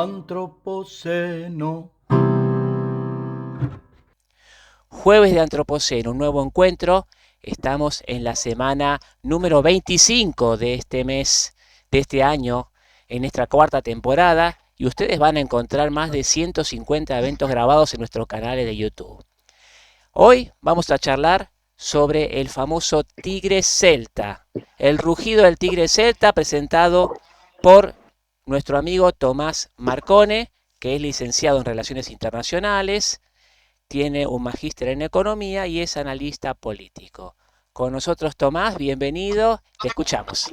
Antropoceno. Jueves de Antropoceno, un nuevo encuentro. Estamos en la semana número 25 de este mes, de este año, en nuestra cuarta temporada, y ustedes van a encontrar más de 150 eventos grabados en nuestros canales de YouTube. Hoy vamos a charlar sobre el famoso tigre celta, el rugido del tigre celta presentado por nuestro amigo Tomás Marcone, que es licenciado en Relaciones Internacionales, tiene un magíster en economía y es analista político. Con nosotros Tomás, bienvenido, te escuchamos.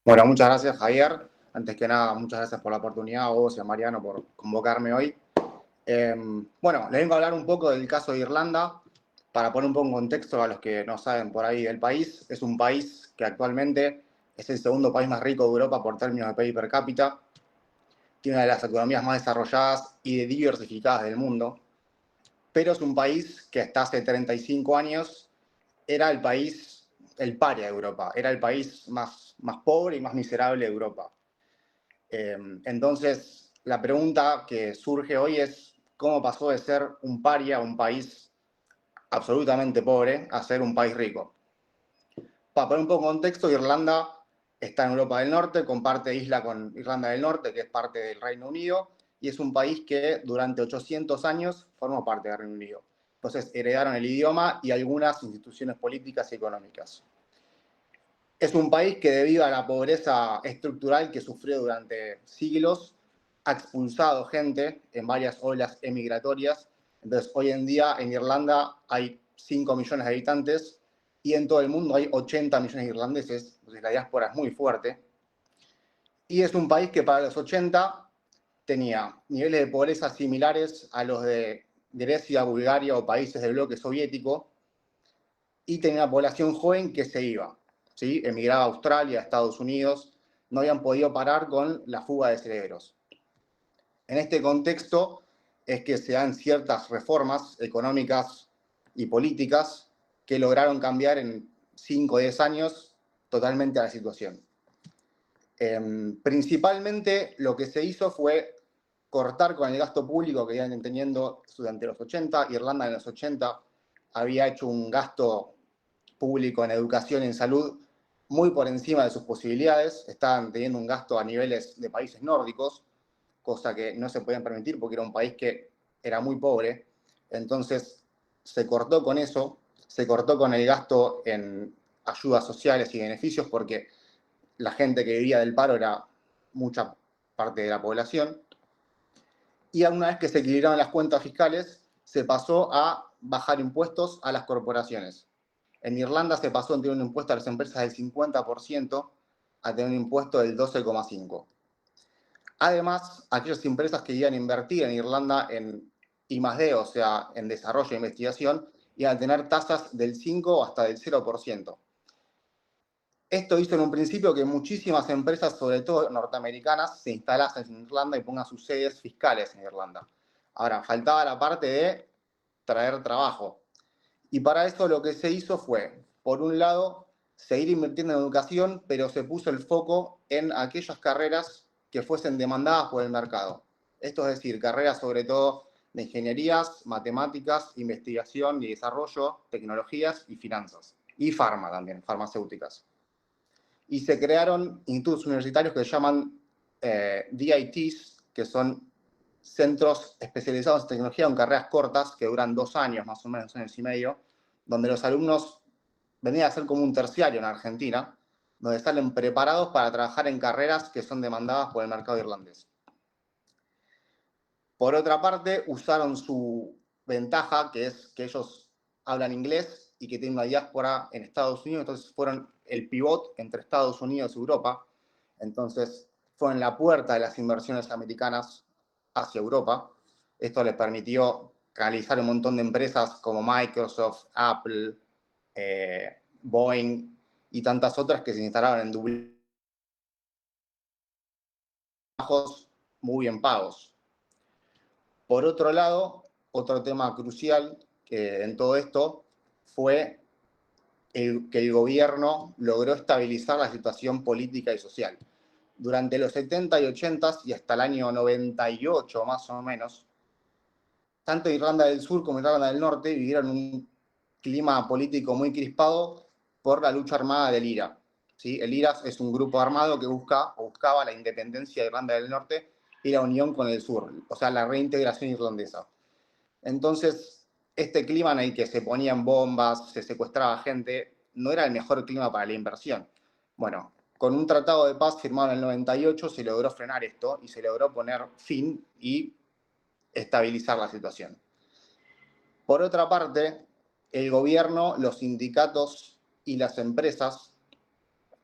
Bueno, muchas gracias, Javier. Antes que nada, muchas gracias por la oportunidad, a vos y a Mariano por convocarme hoy. Bueno, les vengo a hablar un poco del caso de Irlanda, para poner un poco en contexto a los que no saben por ahí del país. Es un país que actualmente es el segundo país más rico de Europa por términos de PIB per cápita. Tiene una de las economías más desarrolladas y diversificadas del mundo. Pero es un país que hasta hace 35 años era el país, el paria de Europa, era el país más pobre y más miserable de Europa. Entonces, la pregunta que surge hoy es cómo pasó de ser un paria, un país absolutamente pobre, a ser un país rico. Para poner un poco en contexto, Irlanda está en Europa del Norte, comparte isla con Irlanda del Norte, que es parte del Reino Unido, y es un país que durante 800 años formó parte del Reino Unido. Entonces heredaron el idioma y algunas instituciones políticas y económicas. Es un país que, debido a la pobreza estructural que sufrió durante siglos, ha expulsado gente en varias olas emigratorias. Entonces, hoy en día en Irlanda hay 5 millones de habitantes y en todo el mundo hay 80 millones de irlandeses. Entonces, la diáspora es muy fuerte. Y es un país que para los 80 tenía niveles de pobreza similares a los de Grecia, Bulgaria o países del bloque soviético, y tenía una población joven que se iba, ¿sí? Emigraba a Australia, a Estados Unidos, no habían podido parar con la fuga de cerebros. En este contexto es que se dan ciertas reformas económicas y políticas que lograron cambiar en 5 o 10 años totalmente a la situación. Principalmente lo que se hizo fue cortar con el gasto público que iban teniendo durante los 80. Irlanda en los 80 había hecho un gasto público en educación y en salud muy por encima de sus posibilidades. Estaban teniendo un gasto a niveles de países nórdicos, cosa que no se podían permitir porque era un país que era muy pobre. Entonces se cortó con eso, se cortó con el gasto en ayudas sociales y beneficios porque la gente que vivía del paro era mucha parte de la población. Y una vez que se equilibraron las cuentas fiscales, se pasó a bajar impuestos a las corporaciones. En Irlanda se pasó de tener un impuesto a las empresas del 50% a tener un impuesto del 12,5%. Además, aquellas empresas que iban a invertir en Irlanda en I+D, o sea, en desarrollo e investigación, iban a tener tasas del 5 hasta del 0%. Esto hizo en un principio que muchísimas empresas, sobre todo norteamericanas, se instalasen en Irlanda y pongan sus sedes fiscales en Irlanda. Ahora, faltaba la parte de traer trabajo. Y para eso lo que se hizo fue, por un lado, seguir invirtiendo en educación, pero se puso el foco en aquellas carreras que fuesen demandadas por el mercado. Esto es decir, carreras sobre todo de ingenierías, matemáticas, investigación y desarrollo, tecnologías y finanzas. Y farma también, farmacéuticas. Y se crearon institutos universitarios que se llaman DITs, que son centros especializados en tecnología con carreras cortas que duran 2 años, más o menos 2 años y medio, donde los alumnos venían a ser como un terciario en Argentina, donde salen preparados para trabajar en carreras que son demandadas por el mercado irlandés. Por otra parte, usaron su ventaja, que es que ellos hablan inglés y que tienen una diáspora en Estados Unidos, entonces fueron el pivot entre Estados Unidos y Europa, entonces fueron la puerta de las inversiones americanas hacia Europa. Esto les permitió canalizar un montón de empresas como Microsoft, Apple, Boeing y tantas otras que se instalaron en Dublín, muy bien pagos. Por otro lado, otro tema crucial en todo esto fue que el gobierno logró estabilizar la situación política y social. durante los 70 y 80 y hasta el año 98 más o menos, tanto Irlanda del Sur como Irlanda del Norte vivieron un clima político muy crispado por la lucha armada del IRA. ¿Sí? El IRA es un grupo armado que buscaba la independencia de Irlanda del Norte y la unión con el sur, o sea, la reintegración irlandesa. Entonces, este clima en el que se ponían bombas, se secuestraba gente, no era el mejor clima para la inversión. Bueno, con un tratado de paz firmado en el 98 se logró frenar esto y se logró poner fin y estabilizar la situación. Por otra parte, el gobierno, los sindicatos y las empresas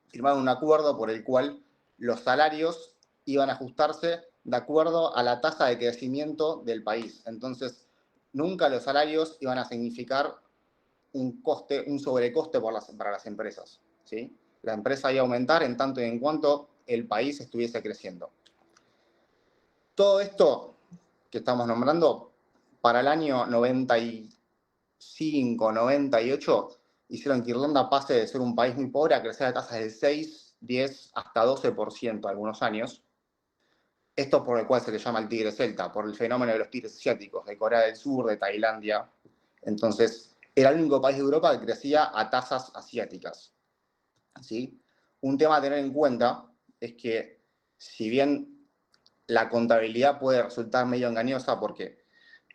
firmaron un acuerdo por el cual los salarios iban a ajustarse de acuerdo a la tasa de crecimiento del país. Entonces, nunca los salarios iban a significar un sobrecoste para las empresas. ¿Sí? La empresa iba a aumentar en tanto y en cuanto el país estuviese creciendo. Todo esto que estamos nombrando, para el año 95, 98, hicieron que Irlanda pase de ser un país muy pobre a crecer a tasas del 6, 10, hasta 12% algunos años. Esto por el cual se le llama el tigre celta, por el fenómeno de los tigres asiáticos, de Corea del Sur, de Tailandia. Entonces, era el único país de Europa que crecía a tasas asiáticas. ¿Sí? Un tema a tener en cuenta es que, si bien la contabilidad puede resultar medio engañosa porque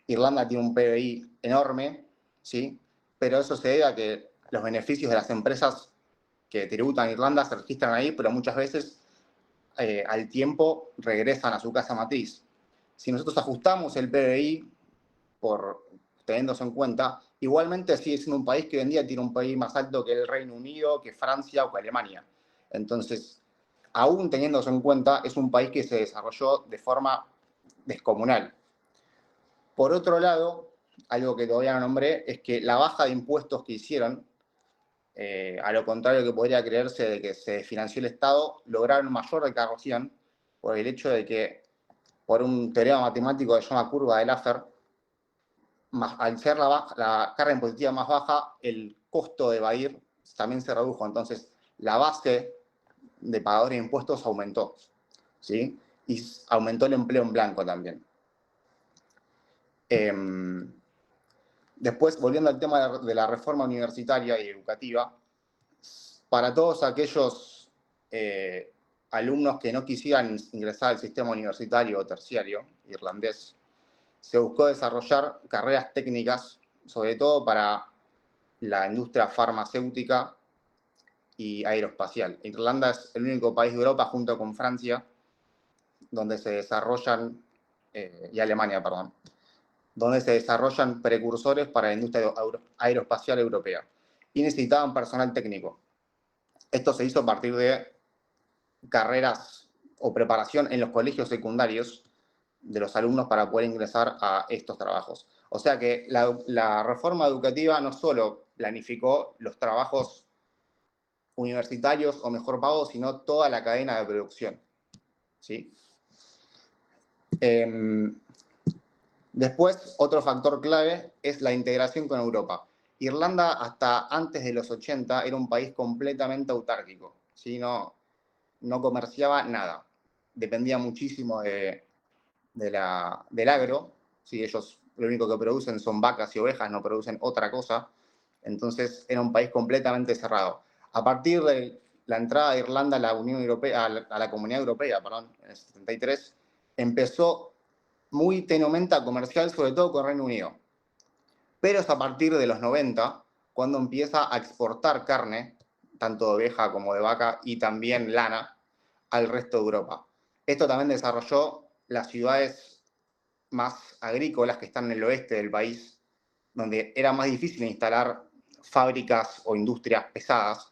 Irlanda tiene un PBI enorme, ¿sí? Pero eso se debe a que los beneficios de las empresas que tributan en Irlanda se registran ahí, pero muchas veces al tiempo regresan a su casa matriz. Si nosotros ajustamos el PBI teniéndose en cuenta, igualmente sigue siendo un país que hoy en día tiene un PBI más alto que el Reino Unido, que Francia o que Alemania. Entonces, aún teniéndose en cuenta, es un país que se desarrolló de forma descomunal. Por otro lado, algo que todavía no nombré, es que la baja de impuestos que hicieron, a lo contrario que podría creerse de que se financió el Estado, lograron mayor recaudación por el hecho de que, por un teorema matemático que se llama curva de Laffer, al ser la carga impositiva más baja, el costo de evadir también se redujo. Entonces, la base de pagadores de impuestos aumentó, ¿sí? Y aumentó el empleo en blanco también. Después, volviendo al tema de la reforma universitaria y educativa, para todos aquellos alumnos que no quisieran ingresar al sistema universitario o terciario irlandés, se buscó desarrollar carreras técnicas, sobre todo para la industria farmacéutica y aeroespacial. Irlanda es el único país de Europa, junto con Francia, donde se desarrollan, y Alemania, perdón, donde se desarrollan precursores para la industria aeroespacial europea. Y necesitaban personal técnico. Esto se hizo a partir de carreras o preparación en los colegios secundarios de los alumnos para poder ingresar a estos trabajos. O sea que la reforma educativa no solo planificó los trabajos universitarios o mejor pagos, sino toda la cadena de producción. ¿Sí? Después, otro factor clave es la integración con Europa. Irlanda, hasta antes de los 80, era un país completamente autárquico, ¿sí? No comerciaba nada. Dependía muchísimo del agro, ¿sí? Ellos lo único que producen son vacas y ovejas, no producen otra cosa. Entonces era un país completamente cerrado. A partir de la entrada de Irlanda a la Unión Europea, a la Comunidad Europea, perdón, en el 73, empezó muy tenomenta comercial, sobre todo con Reino Unido. Pero es a partir de los 90 cuando empieza a exportar carne, tanto de oveja como de vaca, y también lana, al resto de Europa. Esto también desarrolló las ciudades más agrícolas que están en el oeste del país, donde era más difícil instalar fábricas o industrias pesadas.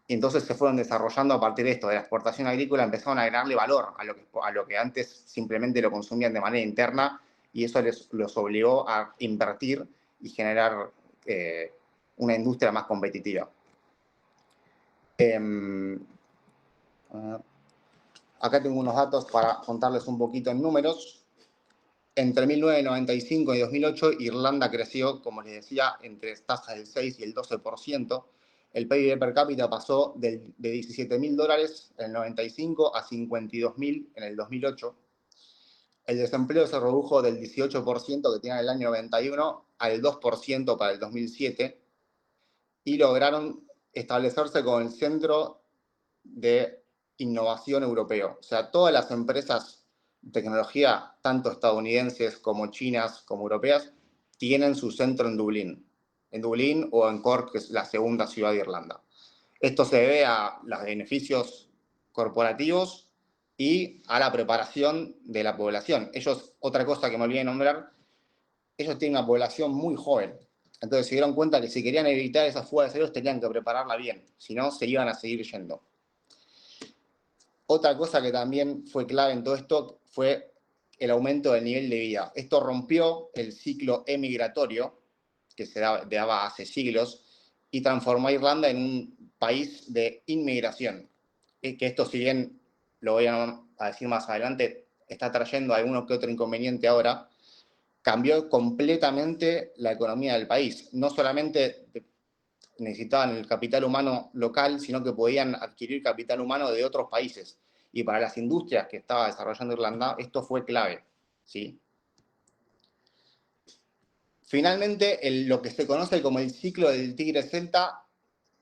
Y entonces se fueron desarrollando a partir de esto, de la exportación agrícola, empezaron a agregarle valor a lo que antes simplemente lo consumían de manera interna, y eso los obligó a invertir y generar una industria más competitiva. Acá tengo unos datos para contarles un poquito en números. Entre 1995 y 2008, Irlanda creció, como les decía, entre tasas del 6 y el 12%, el PIB per cápita pasó de $17.000 en el 95 a 52.000 en el 2008. El desempleo se redujo del 18% que tenía en el año 91 al 2% para el 2007 y lograron establecerse como el centro de innovación europeo. O sea, todas las empresas de tecnología, tanto estadounidenses como chinas como europeas, tienen su centro en Dublín o en Cork, que es la segunda ciudad de Irlanda. Esto se debe a los beneficios corporativos y a la preparación de la población. Ellos, otra cosa que me olvidé de nombrar, ellos tienen una población muy joven. Entonces se dieron cuenta que si querían evitar esa fuga de cerebros tenían que prepararla bien, si no se iban a seguir yendo. Otra cosa que también fue clave en todo esto fue el aumento del nivel de vida. Esto rompió el ciclo emigratorio que se daba hace siglos y transformó a Irlanda en un país de inmigración. Que esto, si bien lo voy a decir más adelante, está trayendo alguno que otro inconveniente ahora, cambió completamente la economía del país. No solamente necesitaban el capital humano local, sino que podían adquirir capital humano de otros países. Y para las industrias que estaba desarrollando Irlanda, esto fue clave, ¿sí? Finalmente, lo que se conoce como el ciclo del tigre celta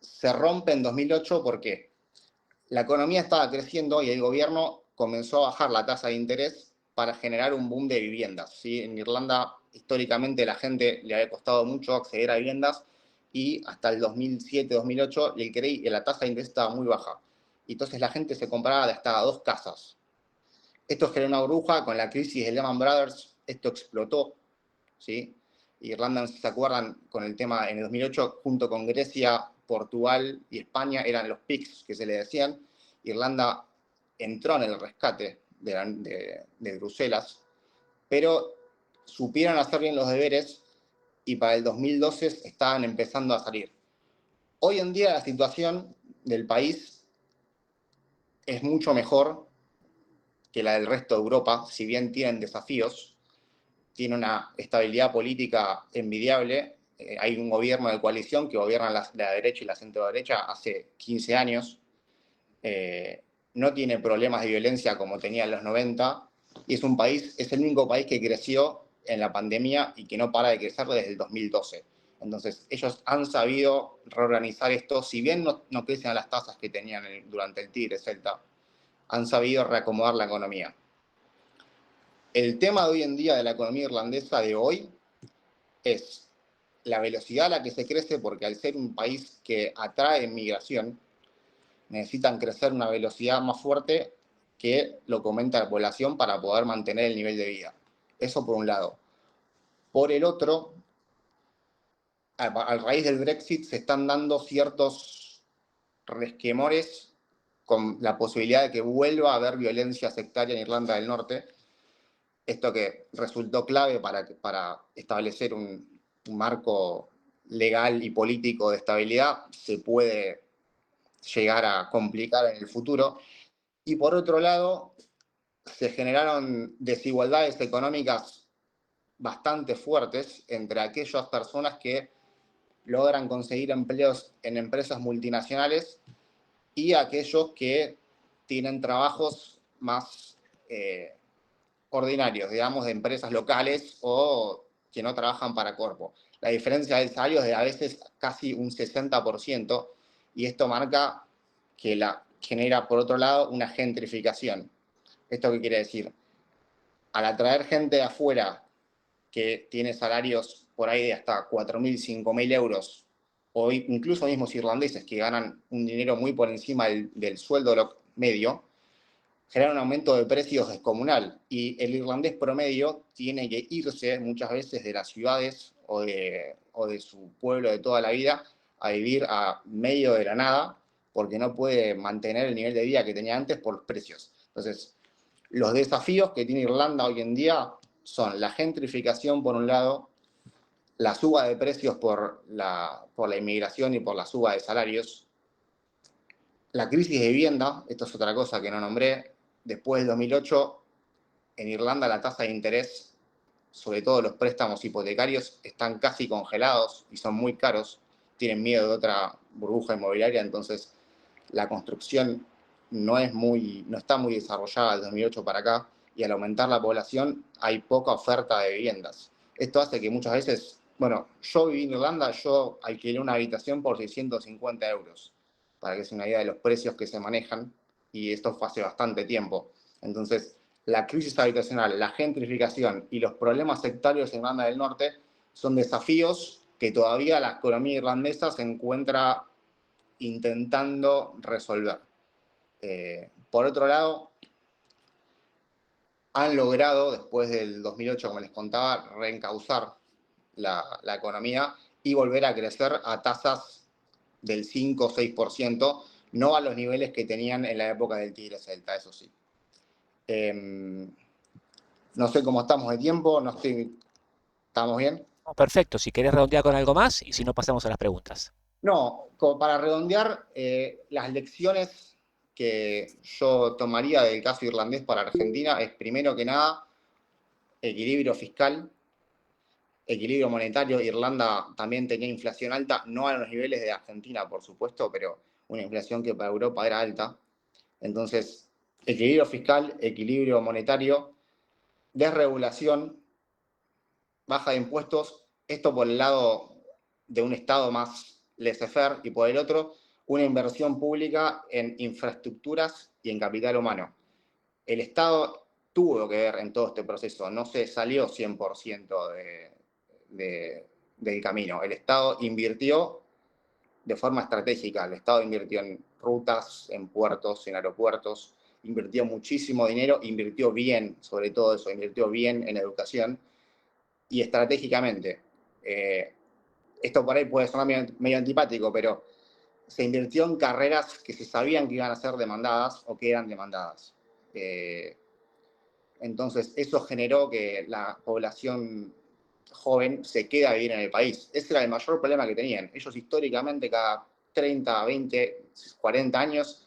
se rompe en 2008 porque la economía estaba creciendo y el gobierno comenzó a bajar la tasa de interés para generar un boom de viviendas, ¿sí? En Irlanda, históricamente, la gente le había costado mucho acceder a viviendas y hasta el 2007-2008 la tasa de interés estaba muy baja. Y entonces la gente se compraba de hasta 2 casas. Esto generó una burbuja con la crisis de Lehman Brothers, esto explotó, ¿sí? Irlanda, no sé si se acuerdan, con el tema en el 2008, junto con Grecia, Portugal y España, eran los PIGS que se le decían. Irlanda entró en el rescate de Bruselas, pero supieron hacer bien los deberes y para el 2012 estaban empezando a salir. Hoy en día la situación del país es mucho mejor que la del resto de Europa, si bien tienen desafíos, tiene una estabilidad política envidiable. Hay un gobierno de coalición que gobierna la derecha y la centro-derecha hace 15 años. No tiene problemas de violencia como tenía en los 90 y es el único país que creció en la pandemia y que no para de crecer desde el 2012. Entonces, ellos han sabido reorganizar esto, si bien no crecen a las tasas que tenían durante el Tigre Celta, han sabido reacomodar la economía. El tema de hoy en día de la economía irlandesa de hoy es la velocidad a la que se crece, porque al ser un país que atrae migración, necesitan crecer a una velocidad más fuerte que lo que aumenta la población para poder mantener el nivel de vida. Eso por un lado. Por el otro, a raíz del Brexit se están dando ciertos resquemores con la posibilidad de que vuelva a haber violencia sectaria en Irlanda del Norte. Esto que resultó clave para establecer un marco legal y político de estabilidad se puede llegar a complicar en el futuro. Y por otro lado, se generaron desigualdades económicas bastante fuertes entre aquellas personas que logran conseguir empleos en empresas multinacionales y aquellos que tienen trabajos más ordinarios, digamos, de empresas locales o que no trabajan para Corpo. La diferencia del salario es de a veces casi un 60%, y esto marca que genera, por otro lado, una gentrificación. ¿Esto qué quiere decir? Al atraer gente de afuera que tiene salarios por ahí de hasta 4.000, 5.000 euros, o incluso mismos irlandeses que ganan un dinero muy por encima del sueldo medio, genera un aumento de precios descomunal. Y el irlandés promedio tiene que irse muchas veces de las ciudades o de su pueblo de toda la vida a vivir a medio de la nada porque no puede mantener el nivel de vida que tenía antes por los precios. Entonces, los desafíos que tiene Irlanda hoy en día son la gentrificación por un lado, la suba de precios por la inmigración y por la suba de salarios, la crisis de vivienda, esto es otra cosa que no nombré. Después del 2008, en Irlanda la tasa de interés, sobre todo los préstamos hipotecarios, están casi congelados y son muy caros. tienen miedo de otra burbuja inmobiliaria, entonces la construcción no está muy desarrollada desde 2008 para acá, y al aumentar la población hay poca oferta de viviendas. Esto hace que muchas veces, bueno, yo viví en Irlanda, yo alquilé una habitación por 650 euros, para que se una idea de los precios que se manejan, y esto fue hace bastante tiempo. Entonces, la crisis habitacional, la gentrificación y los problemas sectarios en Irlanda del Norte son desafíos que todavía la economía irlandesa se encuentra intentando resolver. Por otro lado, han logrado, después del 2008, como les contaba, reencauzar la economía y volver a crecer a tasas del 5 o 6%, no a los niveles que tenían en la época del Tigre Celta, eso sí. No sé cómo estamos de tiempo, ¿estamos bien? Perfecto, si querés redondear con algo más y si no pasamos a las preguntas. No, como para redondear, las lecciones que yo tomaría del caso irlandés para Argentina es, primero que nada, equilibrio fiscal, equilibrio monetario. Irlanda también tenía inflación alta, no a los niveles de Argentina, por supuesto, pero una inflación que para Europa era alta. Entonces, equilibrio fiscal, equilibrio monetario, desregulación, baja de impuestos, esto por el lado de un Estado más laissez-faire, y por el otro, una inversión pública en infraestructuras y en capital humano. El Estado tuvo que ver en todo este proceso, no se salió 100% del camino. El Estado invirtió de forma estratégica, el Estado invirtió en rutas, en puertos, en aeropuertos, invirtió muchísimo dinero, invirtió bien, sobre todo eso, invirtió bien en educación y estratégicamente. Esto por ahí puede sonar medio antipático, pero se invirtió en carreras que se sabían que iban a ser demandadas o que eran demandadas. Entonces, eso generó que la población joven se queda a vivir en el país. Ese era el mayor problema que tenían. Ellos históricamente cada 30, 20, 40 años,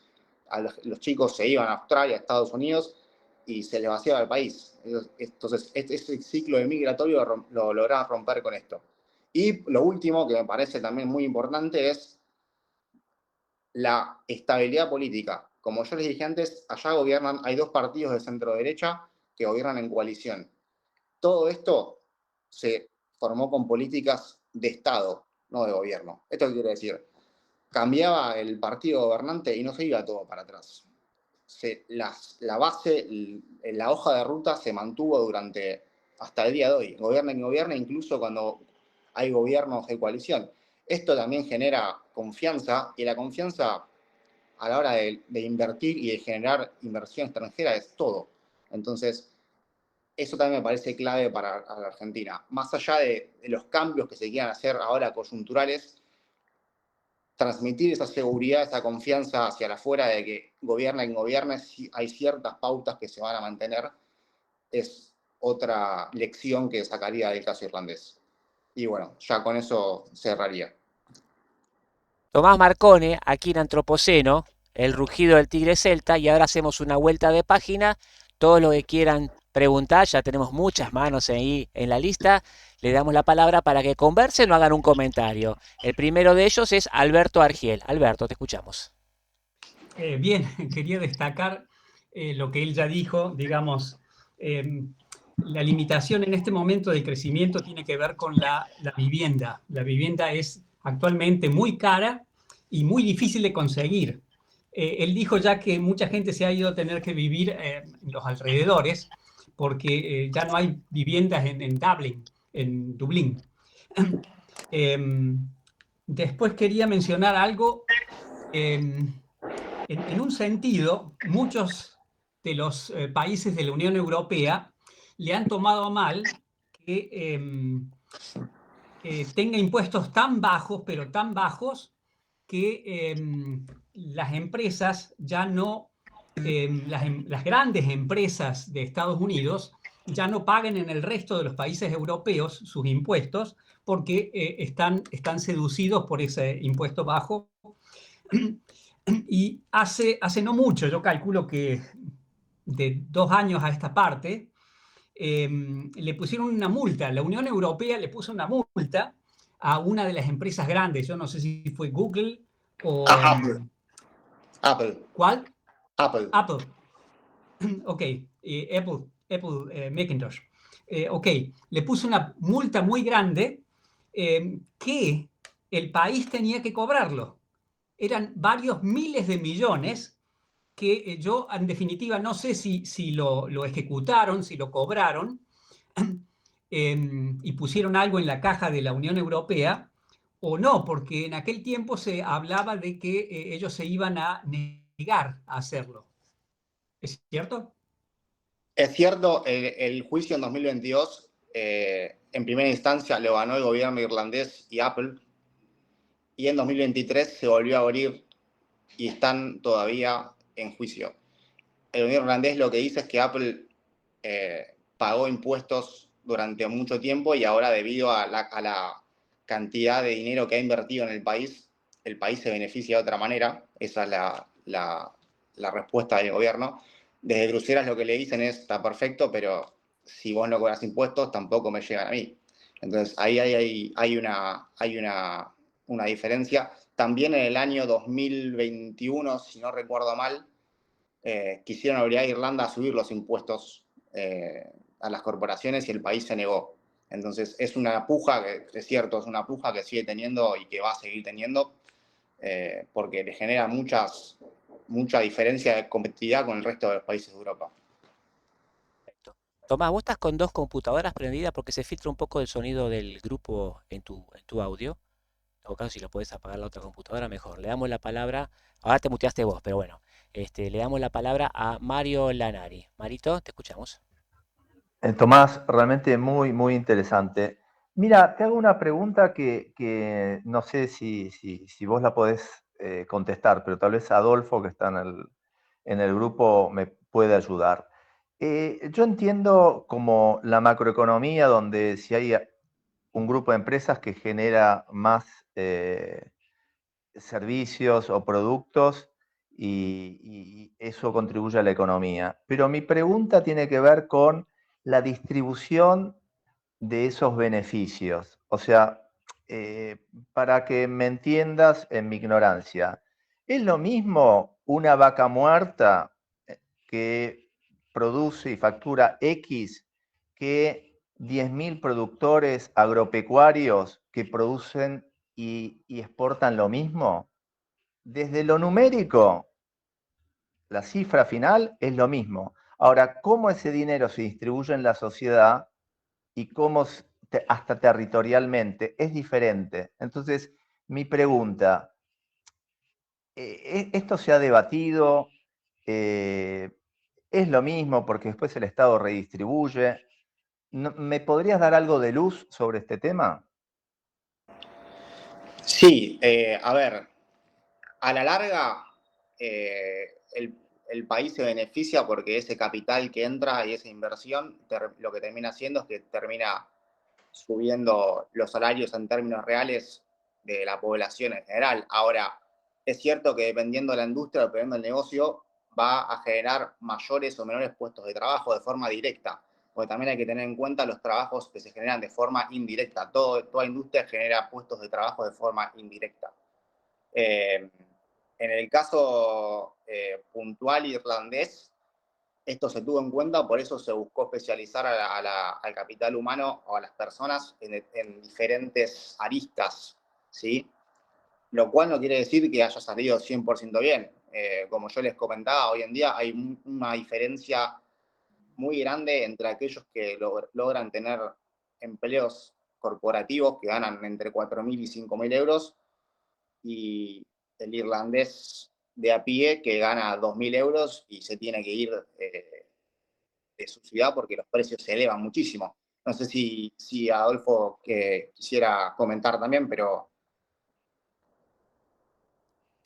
los chicos se iban a Australia, a Estados Unidos, y se les vaciaba el país. Entonces, ese ciclo de migratorio lo lograron romper con esto. Y lo último, que me parece también muy importante, es la estabilidad política. Como yo les dije antes, allá gobiernan, hay dos partidos de centro-derecha que gobiernan en coalición. Todo esto se formó con políticas de Estado, no de gobierno. ¿Esto qué quiere decir? Cambiaba el partido gobernante y no se iba todo para atrás. La base, la hoja de ruta se mantuvo hasta el día de hoy. Gobierna quien gobierna, incluso cuando hay gobiernos de coalición. Esto también genera confianza, y la confianza a la hora de invertir y de generar inversión extranjera es todo. Entonces, eso también me parece clave para la Argentina. Más allá de los cambios que se quieran hacer ahora coyunturales, transmitir esa seguridad, esa confianza hacia afuera de que gobierna quien gobierne, si hay ciertas pautas que se van a mantener, es otra lección que sacaría del caso irlandés. Y bueno, ya con eso cerraría. Tomás Marcone, aquí en Antropoceno, el rugido del tigre celta, y ahora hacemos una vuelta de página. Todo lo que quieran preguntar, ya tenemos muchas manos ahí en la lista. Le damos la palabra para que conversen o hagan un comentario. El primero de ellos es Alberto Argiel. Alberto, te escuchamos. Bien, quería destacar lo que él ya dijo, digamos, la limitación en este momento de crecimiento tiene que ver con la vivienda. La vivienda es actualmente muy cara y muy difícil de conseguir. Él dijo ya que mucha gente se ha ido a tener que vivir en los alrededores porque ya no hay viviendas en Dublín. Después quería mencionar algo. En un sentido, muchos de los países de la Unión Europea le han tomado a mal que tenga impuestos tan bajos, pero tan bajos, que las empresas ya no, las grandes empresas de Estados Unidos ya no paguen en el resto de los países europeos sus impuestos porque están seducidos por ese impuesto bajo. Y hace no mucho, yo calculo que de 2 años a esta parte, le pusieron una multa. La Unión Europea le puso una multa a una de las empresas grandes. Yo no sé si fue Google o... Apple. Apple. ¿Cuál? Apple. Apple. Ok, Apple Macintosh. Ok, le puso una multa muy grande que el país tenía que cobrarlo. Eran varios miles de millones que yo, en definitiva, no sé si lo ejecutaron, si lo cobraron, y pusieron algo en la caja de la Unión Europea, o no, porque en aquel tiempo se hablaba de que ellos se iban a negar a hacerlo. ¿Es cierto? Es cierto, el juicio en 2022, en primera instancia, lo ganó el gobierno irlandés y Apple, y en 2023 se volvió a abrir y están todavía en juicio. El gobierno irlandés lo que dice es que Apple pagó impuestos durante mucho tiempo y ahora, debido a la cantidad de dinero que ha invertido en el país se beneficia de otra manera. Esa es la respuesta del gobierno. Desde Bruselas lo que le dicen es: está perfecto, pero si vos no cobras impuestos, tampoco me llegan a mí. Entonces ahí hay una diferencia. También en el año 2021, si no recuerdo mal, quisieron obligar a Irlanda a subir los impuestos a las corporaciones y el país se negó. Entonces es una puja, que es cierto, es una puja que sigue teniendo y que va a seguir teniendo, porque le genera mucha diferencia de competitividad con el resto de los países de Europa. Perfecto. Tomás, vos estás con 2 computadoras prendidas porque se filtra un poco el sonido del grupo en tu audio. En todo caso, si lo podés apagar la otra computadora, mejor. Le damos la palabra, ahora te muteaste vos, pero bueno, le damos la palabra a Mario Lanari. Marito, te escuchamos. Tomás, realmente muy, muy interesante. Mira, te hago una pregunta que no sé si vos la podés contestar, pero tal vez Adolfo, que está en el grupo, me puede ayudar. Yo entiendo como la macroeconomía, donde si hay un grupo de empresas que genera más servicios o productos y eso contribuye a la economía. Pero mi pregunta tiene que ver con la distribución de esos beneficios. O sea, para que me entiendas en mi ignorancia, ¿es lo mismo una vaca muerta que produce y factura X que 10.000 productores agropecuarios que producen y exportan lo mismo? Desde lo numérico, la cifra final es lo mismo. Ahora, ¿cómo ese dinero se distribuye en la sociedad y cómo hasta territorialmente es diferente? Entonces, mi pregunta, ¿esto se ha debatido? ¿Es lo mismo porque después el Estado redistribuye? ¿Me podrías dar algo de luz sobre este tema? Sí, a ver, a la larga el país se beneficia porque ese capital que entra y esa inversión lo que termina haciendo es que termina subiendo los salarios en términos reales de la población en general. Ahora, es cierto que dependiendo de la industria, dependiendo del negocio, va a generar mayores o menores puestos de trabajo de forma directa, porque también hay que tener en cuenta los trabajos que se generan de forma indirecta. Toda industria genera puestos de trabajo de forma indirecta. En el caso puntual irlandés, esto se tuvo en cuenta, por eso se buscó especializar al capital humano o a las personas en diferentes aristas, ¿sí? Lo cual no quiere decir que haya salido 100% bien. Como yo les comentaba, hoy en día hay una diferencia muy grande entre aquellos que logran tener empleos corporativos que ganan entre 4.000 y 5.000 euros y el irlandés de a pie que gana 2.000 euros y se tiene que ir de su ciudad porque los precios se elevan muchísimo. No sé si Adolfo que quisiera comentar también, pero...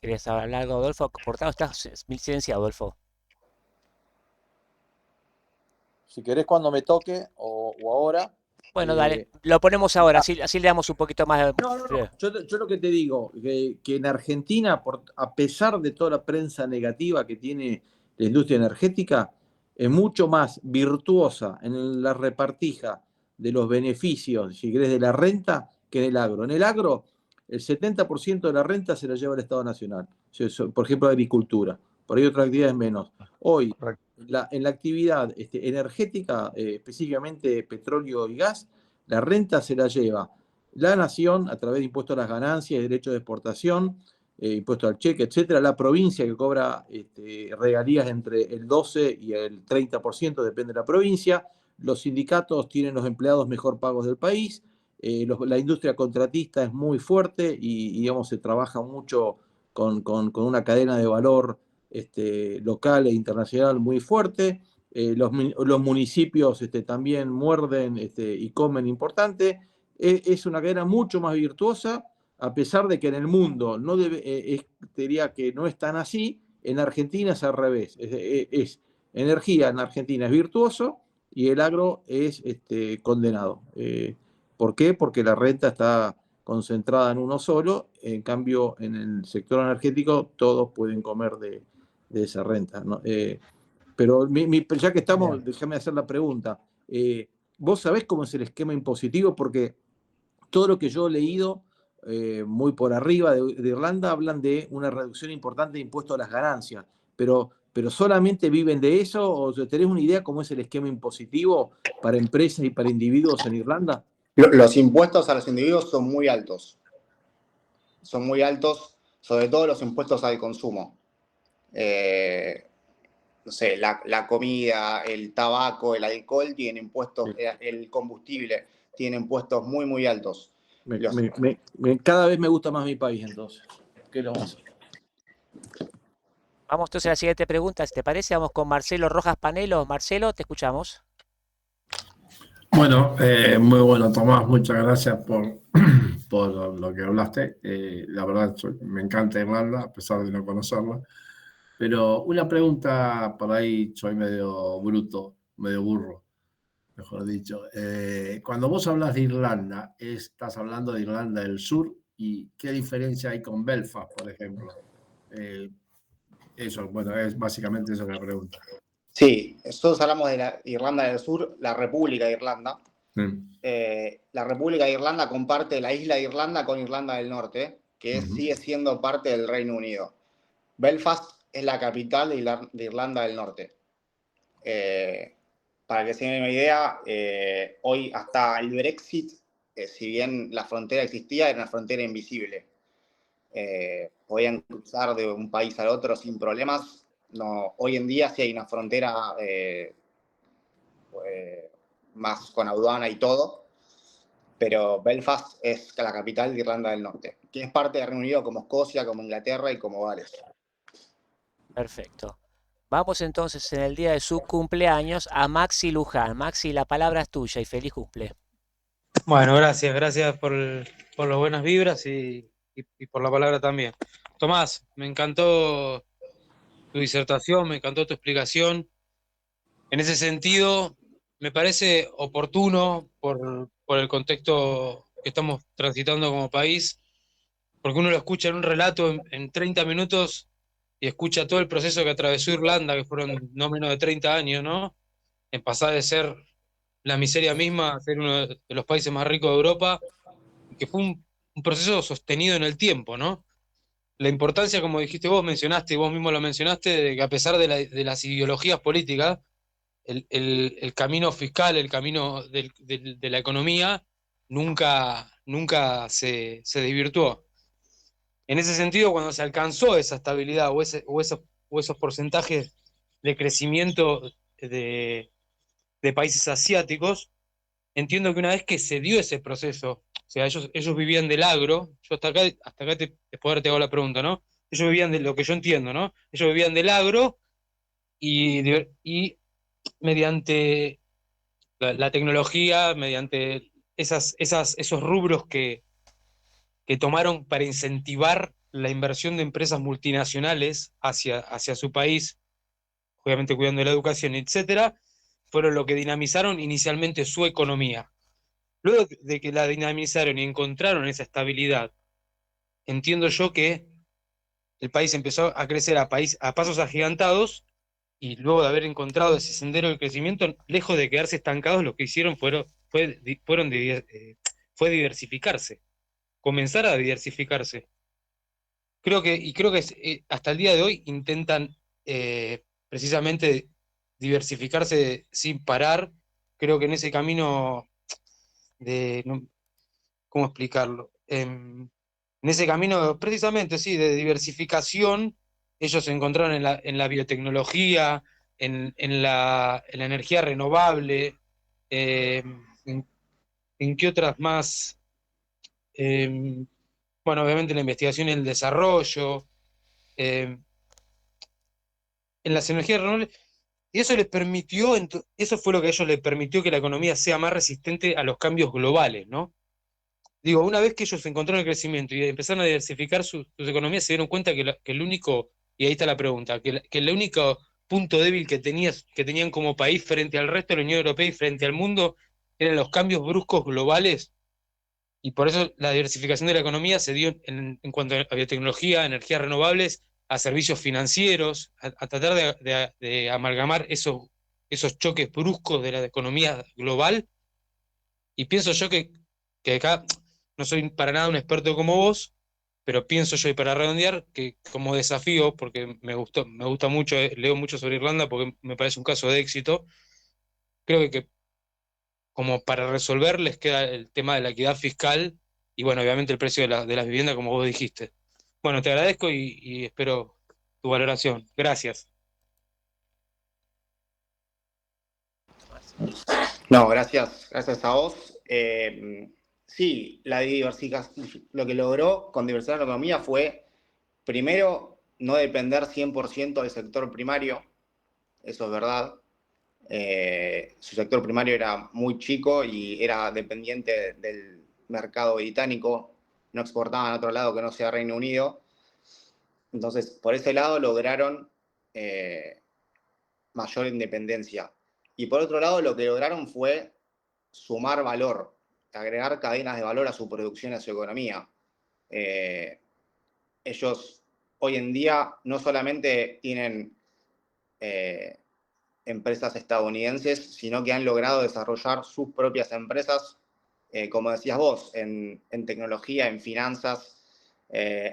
¿Querías hablar algo, Adolfo? Cortado, estás mil silenciado, Adolfo. Si querés cuando me toque o ahora. Bueno, dale, lo ponemos ahora, así le damos un poquito más. No. Yo lo que te digo, que en Argentina, a pesar de toda la prensa negativa que tiene la industria energética, es mucho más virtuosa en la repartija de los beneficios, si querés, de la renta que en el agro. En el agro, el 70% de la renta se la lleva el Estado Nacional. Por ejemplo, agricultura. Por ahí otras actividades menos. Hoy, en la actividad energética, específicamente petróleo y gas, la renta se la lleva la nación a través de impuestos a las ganancias, derechos de exportación, impuesto al cheque, etcétera, la provincia que cobra regalías entre el 12 y el 30%, depende de la provincia, los sindicatos tienen los empleados mejor pagos del país, la industria contratista es muy fuerte y digamos, se trabaja mucho con una cadena de valor local e internacional muy fuerte, los municipios tetambién muerden y comen importante, es una cadena mucho más virtuosa, a pesar de que en el mundo no diría que no es tan así, en Argentina es al revés. Energía en Argentina es virtuoso y el agro es condenado. ¿Por qué? Porque la renta está concentrada en uno solo, en cambio en el sector energético todos pueden comer de esa renta, ¿no? Pero ya que estamos, déjame hacer la pregunta. ¿Vos sabés cómo es el esquema impositivo? Porque todo lo que yo he leído, muy por arriba de Irlanda, hablan de una reducción importante de impuestos a las ganancias, pero ¿solamente viven de eso o tenés una idea cómo es el esquema impositivo para empresas y para individuos en Irlanda? Los impuestos a los individuos son muy altos, sobre todo los impuestos al consumo. No sé, la comida, el tabaco, el alcohol tienen impuestos, el combustible tiene impuestos muy, muy altos. Cada vez me gusta más mi país, entonces. ¿Qué lo vamos a hacer? Vamos entonces a la siguiente pregunta, si te parece, vamos con Marcelo Rojas Panelo. Marcelo, te escuchamos. Bueno, muy bueno, Tomás, muchas gracias por lo que hablaste. La verdad, me encanta Irlanda, a pesar de no conocerla. Pero una pregunta, por ahí soy medio bruto, medio burro, mejor dicho. Cuando vos hablas de Irlanda, ¿estás hablando de Irlanda del Sur? ¿Y qué diferencia hay con Belfast, por ejemplo? Eso, bueno, es básicamente eso la pregunta. Sí, nosotros hablamos de la Irlanda del Sur, la República de Irlanda. La República de Irlanda comparte la isla de Irlanda con Irlanda del Norte, que sigue siendo parte del Reino Unido. Belfast es la capital de Irlanda del Norte. Para que se den una idea, hoy hasta el Brexit, si bien la frontera existía, era una frontera invisible. Podían cruzar de un país al otro sin problemas. No, hoy en día sí hay una frontera más con aduana y todo, pero Belfast es la capital de Irlanda del Norte, que es parte del Reino Unido como Escocia, como Inglaterra y como Gales. Perfecto. Vamos entonces en el día de su cumpleaños a Maxi Luján. Maxi, la palabra es tuya y feliz cumple. Bueno, gracias por las buenas vibras y por la palabra también. Tomás, me encantó tu disertación, me encantó tu explicación. En ese sentido, me parece oportuno por el contexto que estamos transitando como país, porque uno lo escucha en un relato en 30 minutos y escucha todo el proceso que atravesó Irlanda, que fueron no menos de 30 años, ¿no? En pasar de ser la miseria misma a ser uno de los países más ricos de Europa, que fue un proceso sostenido en el tiempo, ¿no? La importancia, como dijiste vos, mencionaste, y vos mismo lo mencionaste, de que a pesar de las ideologías políticas, el camino fiscal, el camino de la economía, nunca se desvirtuó. En ese sentido, cuando se alcanzó esa estabilidad o esos porcentajes de crecimiento de países asiáticos, entiendo que una vez que se dio ese proceso, o sea, ellos vivían del agro, yo hasta acá después te hago la pregunta, ¿no? Ellos vivían de lo que yo entiendo, ¿no? Ellos vivían del agro y mediante la tecnología, mediante esos rubros que tomaron para incentivar la inversión de empresas multinacionales hacia su país, obviamente cuidando de la educación, etcétera, fueron lo que dinamizaron inicialmente su economía. Luego de que la dinamizaron y encontraron esa estabilidad, entiendo yo que el país empezó a crecer a pasos agigantados, y luego de haber encontrado ese sendero de crecimiento, lejos de quedarse estancados, lo que hicieron fueron fue diversificarse, comenzar a diversificarse. Creo que hasta el día de hoy intentan precisamente diversificarse sin parar. Creo que en ese camino ¿cómo explicarlo? En ese camino, precisamente, sí, de diversificación, ellos se encontraron en la biotecnología, en la energía renovable, eh, en qué otras más. Bueno, obviamente la investigación y el desarrollo, en las energías renovables, y eso les permitió, eso fue lo que a ellos les permitió que la economía sea más resistente a los cambios globales, ¿no? Digo, una vez que ellos encontraron el crecimiento y empezaron a diversificar sus economías, se dieron cuenta que el único, y ahí está la pregunta, que el único punto débil que tenían como país frente al resto de la Unión Europea y frente al mundo eran los cambios bruscos globales, y por eso la diversificación de la economía se dio en cuanto a biotecnología, energías renovables, a servicios financieros, a tratar de amalgamar esos choques bruscos de la economía global. Y pienso yo que acá no soy para nada un experto como vos, pero pienso yo, y para redondear, que como desafío, porque me gusta mucho, leo mucho sobre Irlanda porque me parece un caso de éxito, creo que como para resolver les queda el tema de la equidad fiscal y bueno, obviamente el precio de las viviendas, como vos dijiste. Bueno, te agradezco y espero tu valoración. Gracias. No, gracias a vos. Sí, lo que logró con diversificar la economía fue, primero, no depender 100% del sector primario, eso es verdad. Su sector primario era muy chico y era dependiente del mercado británico, no exportaban a otro lado que no sea Reino Unido. Entonces, por ese lado lograron mayor independencia. Y por otro lado, lo que lograron fue sumar valor, agregar cadenas de valor a su producción y a su economía. Ellos hoy en día no solamente tienen empresas estadounidenses, sino que han logrado desarrollar sus propias empresas, como decías vos, en tecnología, en finanzas.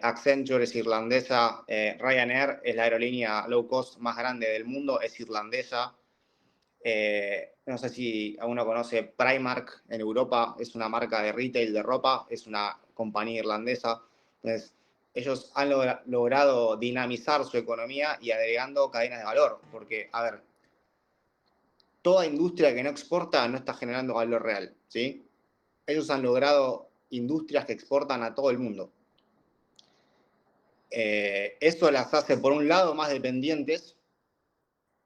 Accenture es irlandesa, Ryanair es la aerolínea low cost más grande del mundo, es irlandesa. No sé si alguno conoce Primark en Europa, es una marca de retail de ropa, es una compañía irlandesa. Entonces, ellos han logrado dinamizar su economía y agregando cadenas de valor, porque, a ver, toda industria que no exporta no está generando valor real, ¿sí? Ellos han logrado industrias que exportan a todo el mundo. Eso las hace, por un lado, más dependientes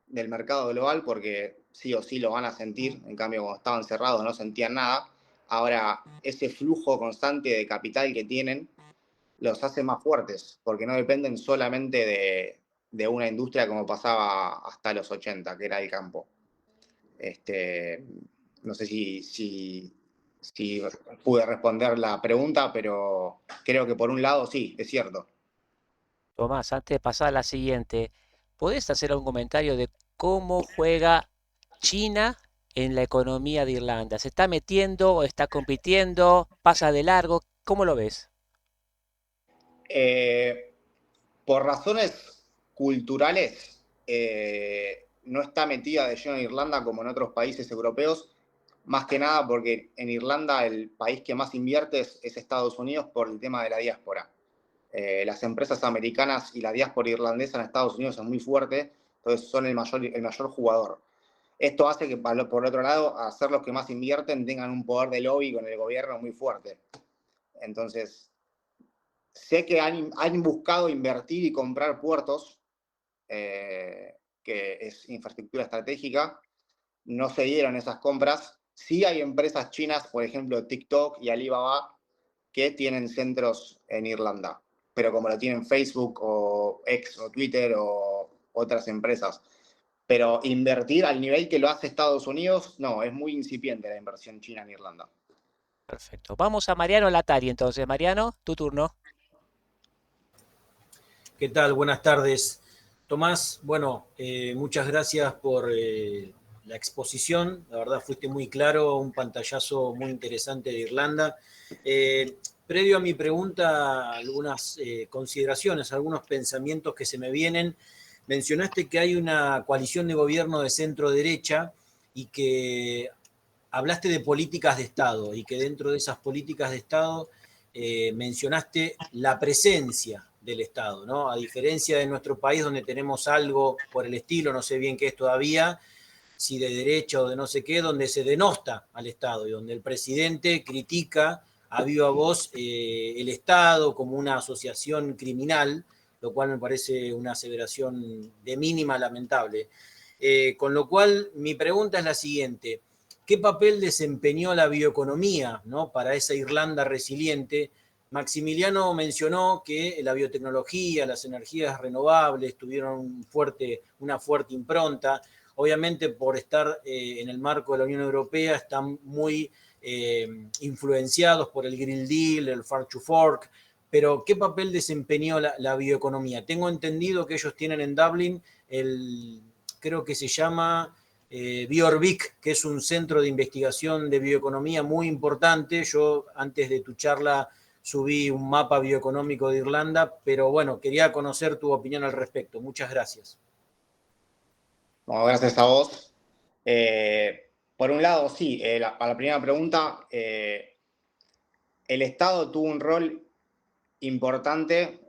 del mercado global, porque sí o sí lo van a sentir. En cambio, cuando estaban cerrados no sentían nada. Ahora, ese flujo constante de capital que tienen los hace más fuertes, porque no dependen solamente de una industria como pasaba hasta los 80, que era el campo. No sé si pude responder la pregunta, pero creo que por un lado sí, es cierto. Tomás, antes de pasar a la siguiente, ¿podés hacer un comentario de cómo juega China en la economía de Irlanda? ¿Se está metiendo, está compitiendo, pasa de largo? ¿Cómo lo ves? Por razones culturales, no está metida de lleno en Irlanda como en otros países europeos, más que nada porque en Irlanda el país que más invierte es Estados Unidos por el tema de la diáspora. Las empresas americanas y la diáspora irlandesa en Estados Unidos es muy fuerte, entonces son el mayor jugador. Esto hace que, por otro lado, hacer los que más invierten tengan un poder de lobby con el gobierno muy fuerte. Entonces, sé que han buscado invertir y comprar puertos, que es infraestructura estratégica. No se dieron esas compras. Sí hay empresas chinas, por ejemplo TikTok y Alibaba, que tienen centros en Irlanda, pero como lo tienen Facebook o X o Twitter o otras empresas. Pero invertir al nivel que lo hace Estados Unidos, no, es muy incipiente la inversión china en Irlanda. Perfecto. Vamos a Mariano Latari entonces. Mariano, tu turno. ¿Qué tal? Buenas tardes. Tomás, bueno, muchas gracias por la exposición. La verdad fuiste muy claro, un pantallazo muy interesante de Irlanda. Previo a mi pregunta, algunas consideraciones, algunos pensamientos que se me vienen. Mencionaste que hay una coalición de gobierno de centro-derecha y que hablaste de políticas de Estado y que dentro de esas políticas de Estado mencionaste la presencia del Estado, ¿no? A diferencia de nuestro país donde tenemos algo por el estilo, no sé bien qué es todavía, si de derecha o de no sé qué, donde se denosta al Estado y donde el presidente critica a viva voz el Estado como una asociación criminal, lo cual me parece una aseveración de mínima lamentable. Con lo cual, mi pregunta es la siguiente. ¿Qué papel desempeñó la bioeconomía, ¿no?, para esa Irlanda resiliente? Maximiliano mencionó que la biotecnología, las energías renovables tuvieron una fuerte impronta. Obviamente, por estar en el marco de la Unión Europea, están muy influenciados por el Green Deal, el Farm to Fork, pero ¿qué papel desempeñó la bioeconomía? Tengo entendido que ellos tienen en Dublin creo que se llama Biorbik, que es un centro de investigación de bioeconomía muy importante. Yo, antes de tu charla, subí un mapa bioeconómico de Irlanda, pero bueno, quería conocer tu opinión al respecto. Muchas gracias. Bueno, gracias a vos. Por un lado, sí, a la primera pregunta, el Estado tuvo un rol importante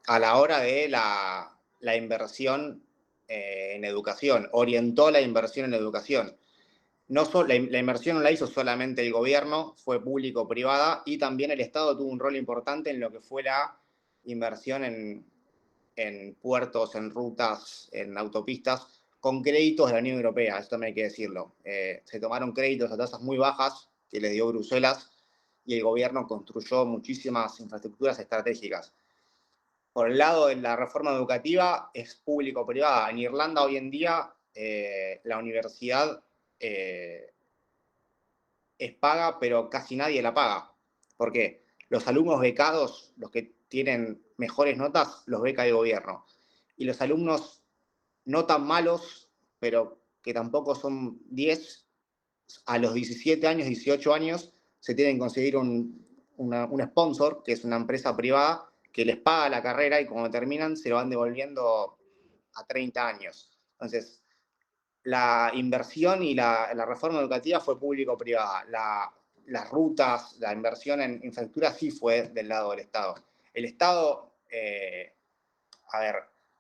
a la hora de la inversión en educación, orientó la inversión en educación. La inversión no la hizo solamente el gobierno, fue público-privada, y también el Estado tuvo un rol importante en lo que fue la inversión en puertos, en rutas, en autopistas, con créditos de la Unión Europea, esto también hay que decirlo. Se tomaron créditos a tasas muy bajas que les dio Bruselas, y el gobierno construyó muchísimas infraestructuras estratégicas. Por el lado de la reforma educativa, es público-privada. En Irlanda hoy en día la universidad es paga, pero casi nadie la paga. ¿Por qué? Los alumnos becados, los que tienen mejores notas, los beca el gobierno. Y los alumnos no tan malos, pero que tampoco son 10, a los 17 años, 18 años, se tienen que conseguir un sponsor, que es una empresa privada, que les paga la carrera, y cuando terminan se lo van devolviendo a 30 años. Entonces, la inversión y la reforma educativa fue público-privada. Las rutas, la inversión en infraestructura sí fue del lado del Estado. El Estado,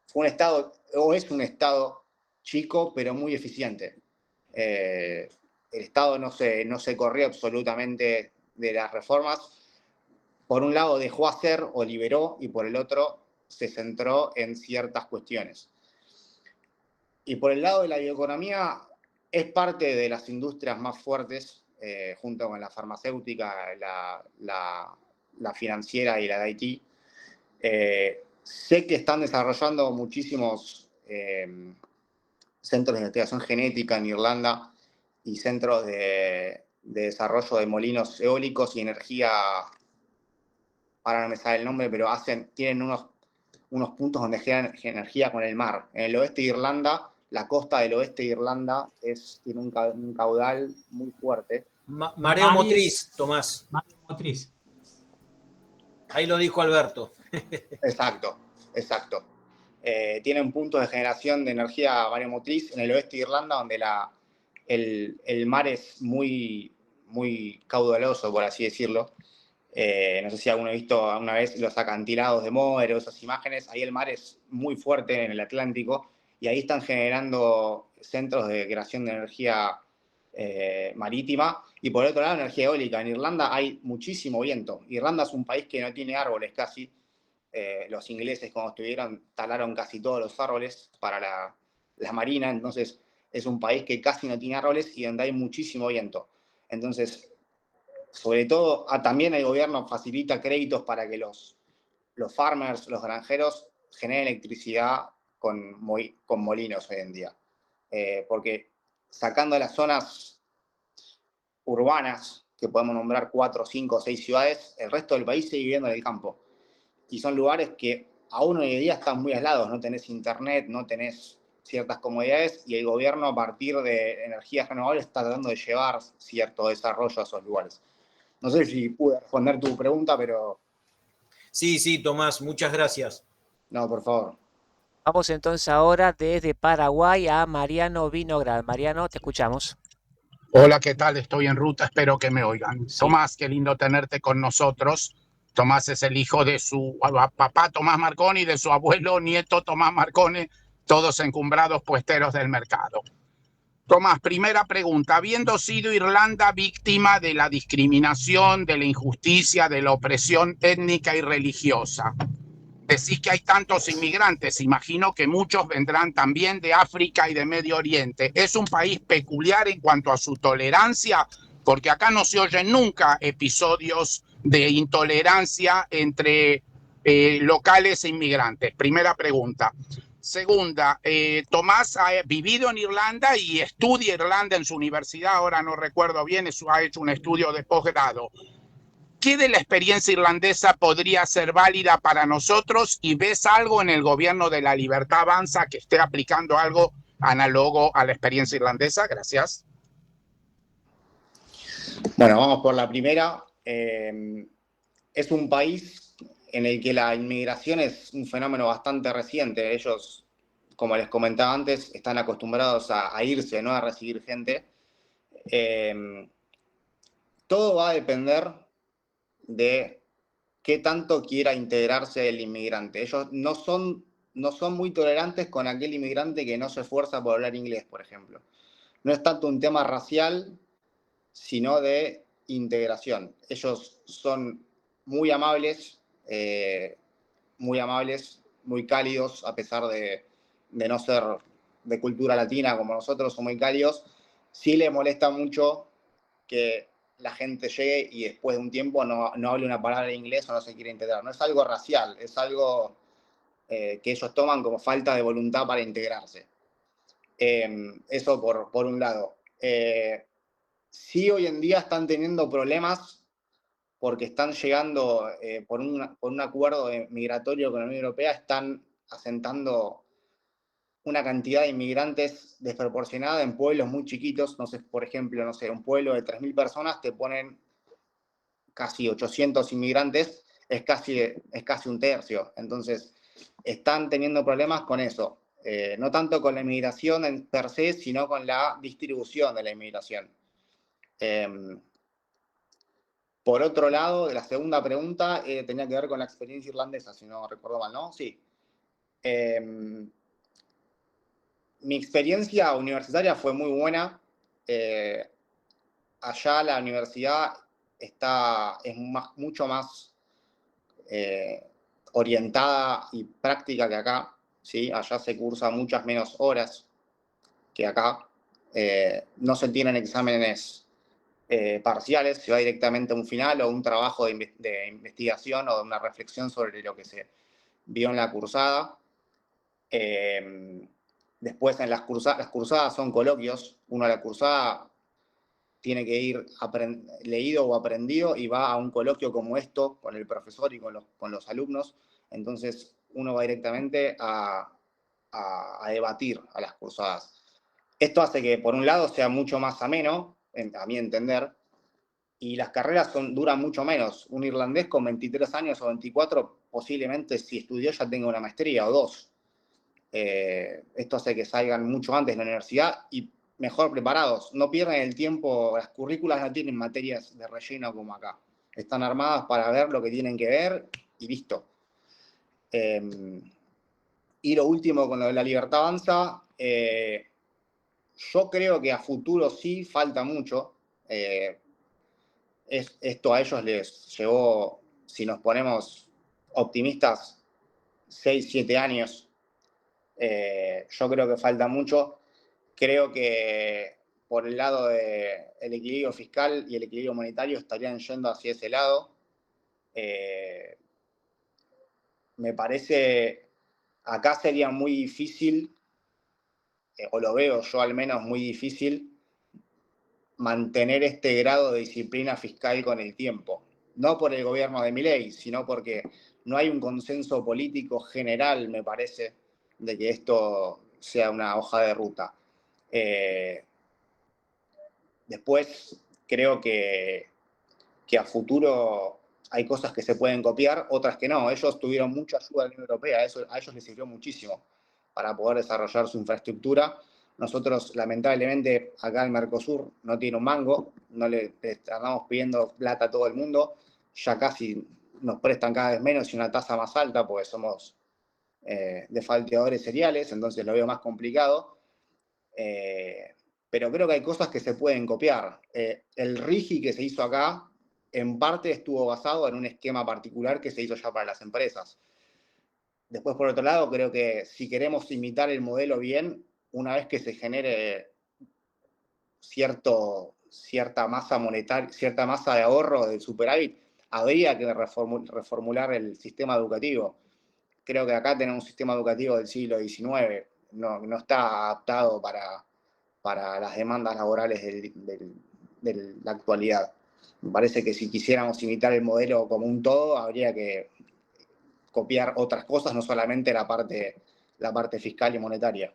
fue un Estado, o es un Estado chico, pero muy eficiente. El Estado no se corrió absolutamente de las reformas. Por un lado dejó hacer o liberó, y por el otro se centró en ciertas cuestiones. Y por el lado de la bioeconomía, es parte de las industrias más fuertes, junto con la farmacéutica, la financiera y la de IT. Sé que están desarrollando muchísimos centros de investigación genética en Irlanda y centros de desarrollo de molinos eólicos y energía, ahora no me sale el nombre, pero tienen unos puntos donde generan energía con el mar. En el oeste de Irlanda, la costa del oeste de Irlanda tiene un caudal muy fuerte. Mareo motriz, Tomás. Mareo motriz. Ahí lo dijo Alberto. Exacto. Tienen puntos de generación de energía mareomotriz en el oeste de Irlanda, donde el mar es muy, muy caudaloso, por así decirlo. No sé si alguno ha visto alguna vez los acantilados de Moher o esas imágenes. Ahí el mar es muy fuerte en el Atlántico, y ahí están generando centros de creación de energía marítima. Y por otro lado, energía eólica. En Irlanda hay muchísimo viento. Irlanda es un país que no tiene árboles casi. Los ingleses, cuando estuvieron, talaron casi todos los árboles para la marina. Entonces es un país que casi no tiene árboles y donde hay muchísimo viento. Entonces, sobre todo, también el gobierno facilita créditos para que los farmers, los granjeros, generen electricidad con molinos hoy en día. Porque sacando las zonas urbanas, que podemos nombrar 4, 5, 6 ciudades, el resto del país sigue viviendo en el campo. Y son lugares que aún hoy en día están muy aislados. No tenés internet, no tenés ciertas comodidades y el gobierno a partir de energías renovables está tratando de llevar cierto desarrollo a esos lugares. No sé si pude responder tu pregunta, pero... Sí, Tomás, muchas gracias. No, por favor. Vamos entonces ahora desde Paraguay a Mariano Vinograd. Mariano, te escuchamos. Hola, ¿qué tal? Estoy en ruta, espero que me oigan. Sí. Tomás, qué lindo tenerte con nosotros. Tomás es el hijo de su papá Tomás Marconi, de su abuelo nieto Tomás Marconi, todos encumbrados puesteros del mercado. Tomás, primera pregunta. Habiendo sido Irlanda víctima de la discriminación, de la injusticia, de la opresión étnica y religiosa, decís que hay tantos inmigrantes, imagino que muchos vendrán también de África y de Medio Oriente. ¿Es un país peculiar en cuanto a su tolerancia? Porque acá no se oyen nunca episodios de intolerancia entre locales e inmigrantes. Primera pregunta. Segunda, Tomás ha vivido en Irlanda y estudia Irlanda en su universidad, ahora no recuerdo bien, ha hecho un estudio de posgrado. ¿Qué de la experiencia irlandesa podría ser válida para nosotros y ves algo en el gobierno de La Libertad Avanza que esté aplicando algo análogo a la experiencia irlandesa? Gracias. Bueno, vamos por la primera. Es un país en el que la inmigración es un fenómeno bastante reciente. Ellos, como les comentaba antes, están acostumbrados a irse, no a recibir gente. Todo va a depender de qué tanto quiera integrarse el inmigrante. Ellos no son muy tolerantes con aquel inmigrante que no se esfuerza por hablar inglés, por ejemplo. No es tanto un tema racial, sino de integración. Ellos son muy amables, muy cálidos, a pesar de no ser de cultura latina como nosotros, son muy cálidos. Sí le molesta mucho que la gente llegue y después de un tiempo no hable una palabra en inglés o no se quiere integrar. No es algo racial, es algo que ellos toman como falta de voluntad para integrarse. Eso por un lado. Sí, hoy en día están teniendo problemas porque están llegando, por un acuerdo migratorio con la Unión Europea, están asentando una cantidad de inmigrantes desproporcionada en pueblos muy chiquitos. No sé, por ejemplo, un pueblo de 3.000 personas te ponen casi 800 inmigrantes, es casi un tercio. Entonces, están teniendo problemas con eso. No tanto con la inmigración per se, sino con la distribución de la inmigración. Por otro lado, la segunda pregunta tenía que ver con la experiencia irlandesa, si no recuerdo mal, ¿no? Sí. Mi experiencia universitaria fue muy buena. Allá la universidad es mucho más orientada y práctica que acá, ¿sí? Allá se cursa muchas menos horas que acá. No se tienen exámenes parciales, se va directamente a un final o un trabajo de investigación o de una reflexión sobre lo que se vio en la cursada. Después en las cursadas son coloquios. Uno a la cursada tiene que ir leído o aprendido y va a un coloquio como esto con el profesor y con los alumnos. Entonces uno va directamente a debatir a las cursadas. Esto hace que por un lado sea mucho más ameno, a mi entender, y las carreras duran mucho menos. Un irlandés con 23 años o 24 posiblemente, si estudió, ya tenga una maestría o dos. Esto hace que salgan mucho antes de la universidad y mejor preparados. No pierden el tiempo, las currículas no tienen materias de relleno como acá. Están armadas para ver lo que tienen que ver y listo. Y lo último con lo de La Libertad Avanza, yo creo que a futuro sí falta mucho. Esto a ellos les llevó, si nos ponemos optimistas, 6, 7 años. Yo creo que falta mucho. Creo que por el lado del equilibrio fiscal y el equilibrio monetario estarían yendo hacia ese lado. Me parece, acá sería muy difícil, o lo veo yo al menos muy difícil, mantener este grado de disciplina fiscal con el tiempo. No por el gobierno de Milei, sino porque no hay un consenso político general, me parece, de que esto sea una hoja de ruta. Después, creo que a futuro hay cosas que se pueden copiar, otras que no. Ellos tuvieron mucha ayuda de la Unión Europea, a ellos les sirvió muchísimo para poder desarrollar su infraestructura. Nosotros, lamentablemente, acá el Mercosur no tiene un mango, no le andamos pidiendo plata a todo el mundo, ya casi nos prestan cada vez menos y una tasa más alta, porque somos defalteadores seriales, entonces lo veo más complicado. Pero creo que hay cosas que se pueden copiar. El RIGI que se hizo acá, en parte estuvo basado en un esquema particular que se hizo ya para las empresas. Después, por otro lado, creo que si queremos imitar el modelo bien, una vez que se genere cierta masa monetaria, cierta masa de ahorro del superávit, habría que reformular el sistema educativo. Creo que acá tenemos un sistema educativo del siglo XIX, no está adaptado para las demandas laborales de la actualidad. Me parece que si quisiéramos imitar el modelo como un todo, habría que copiar otras cosas, no solamente la parte fiscal y monetaria.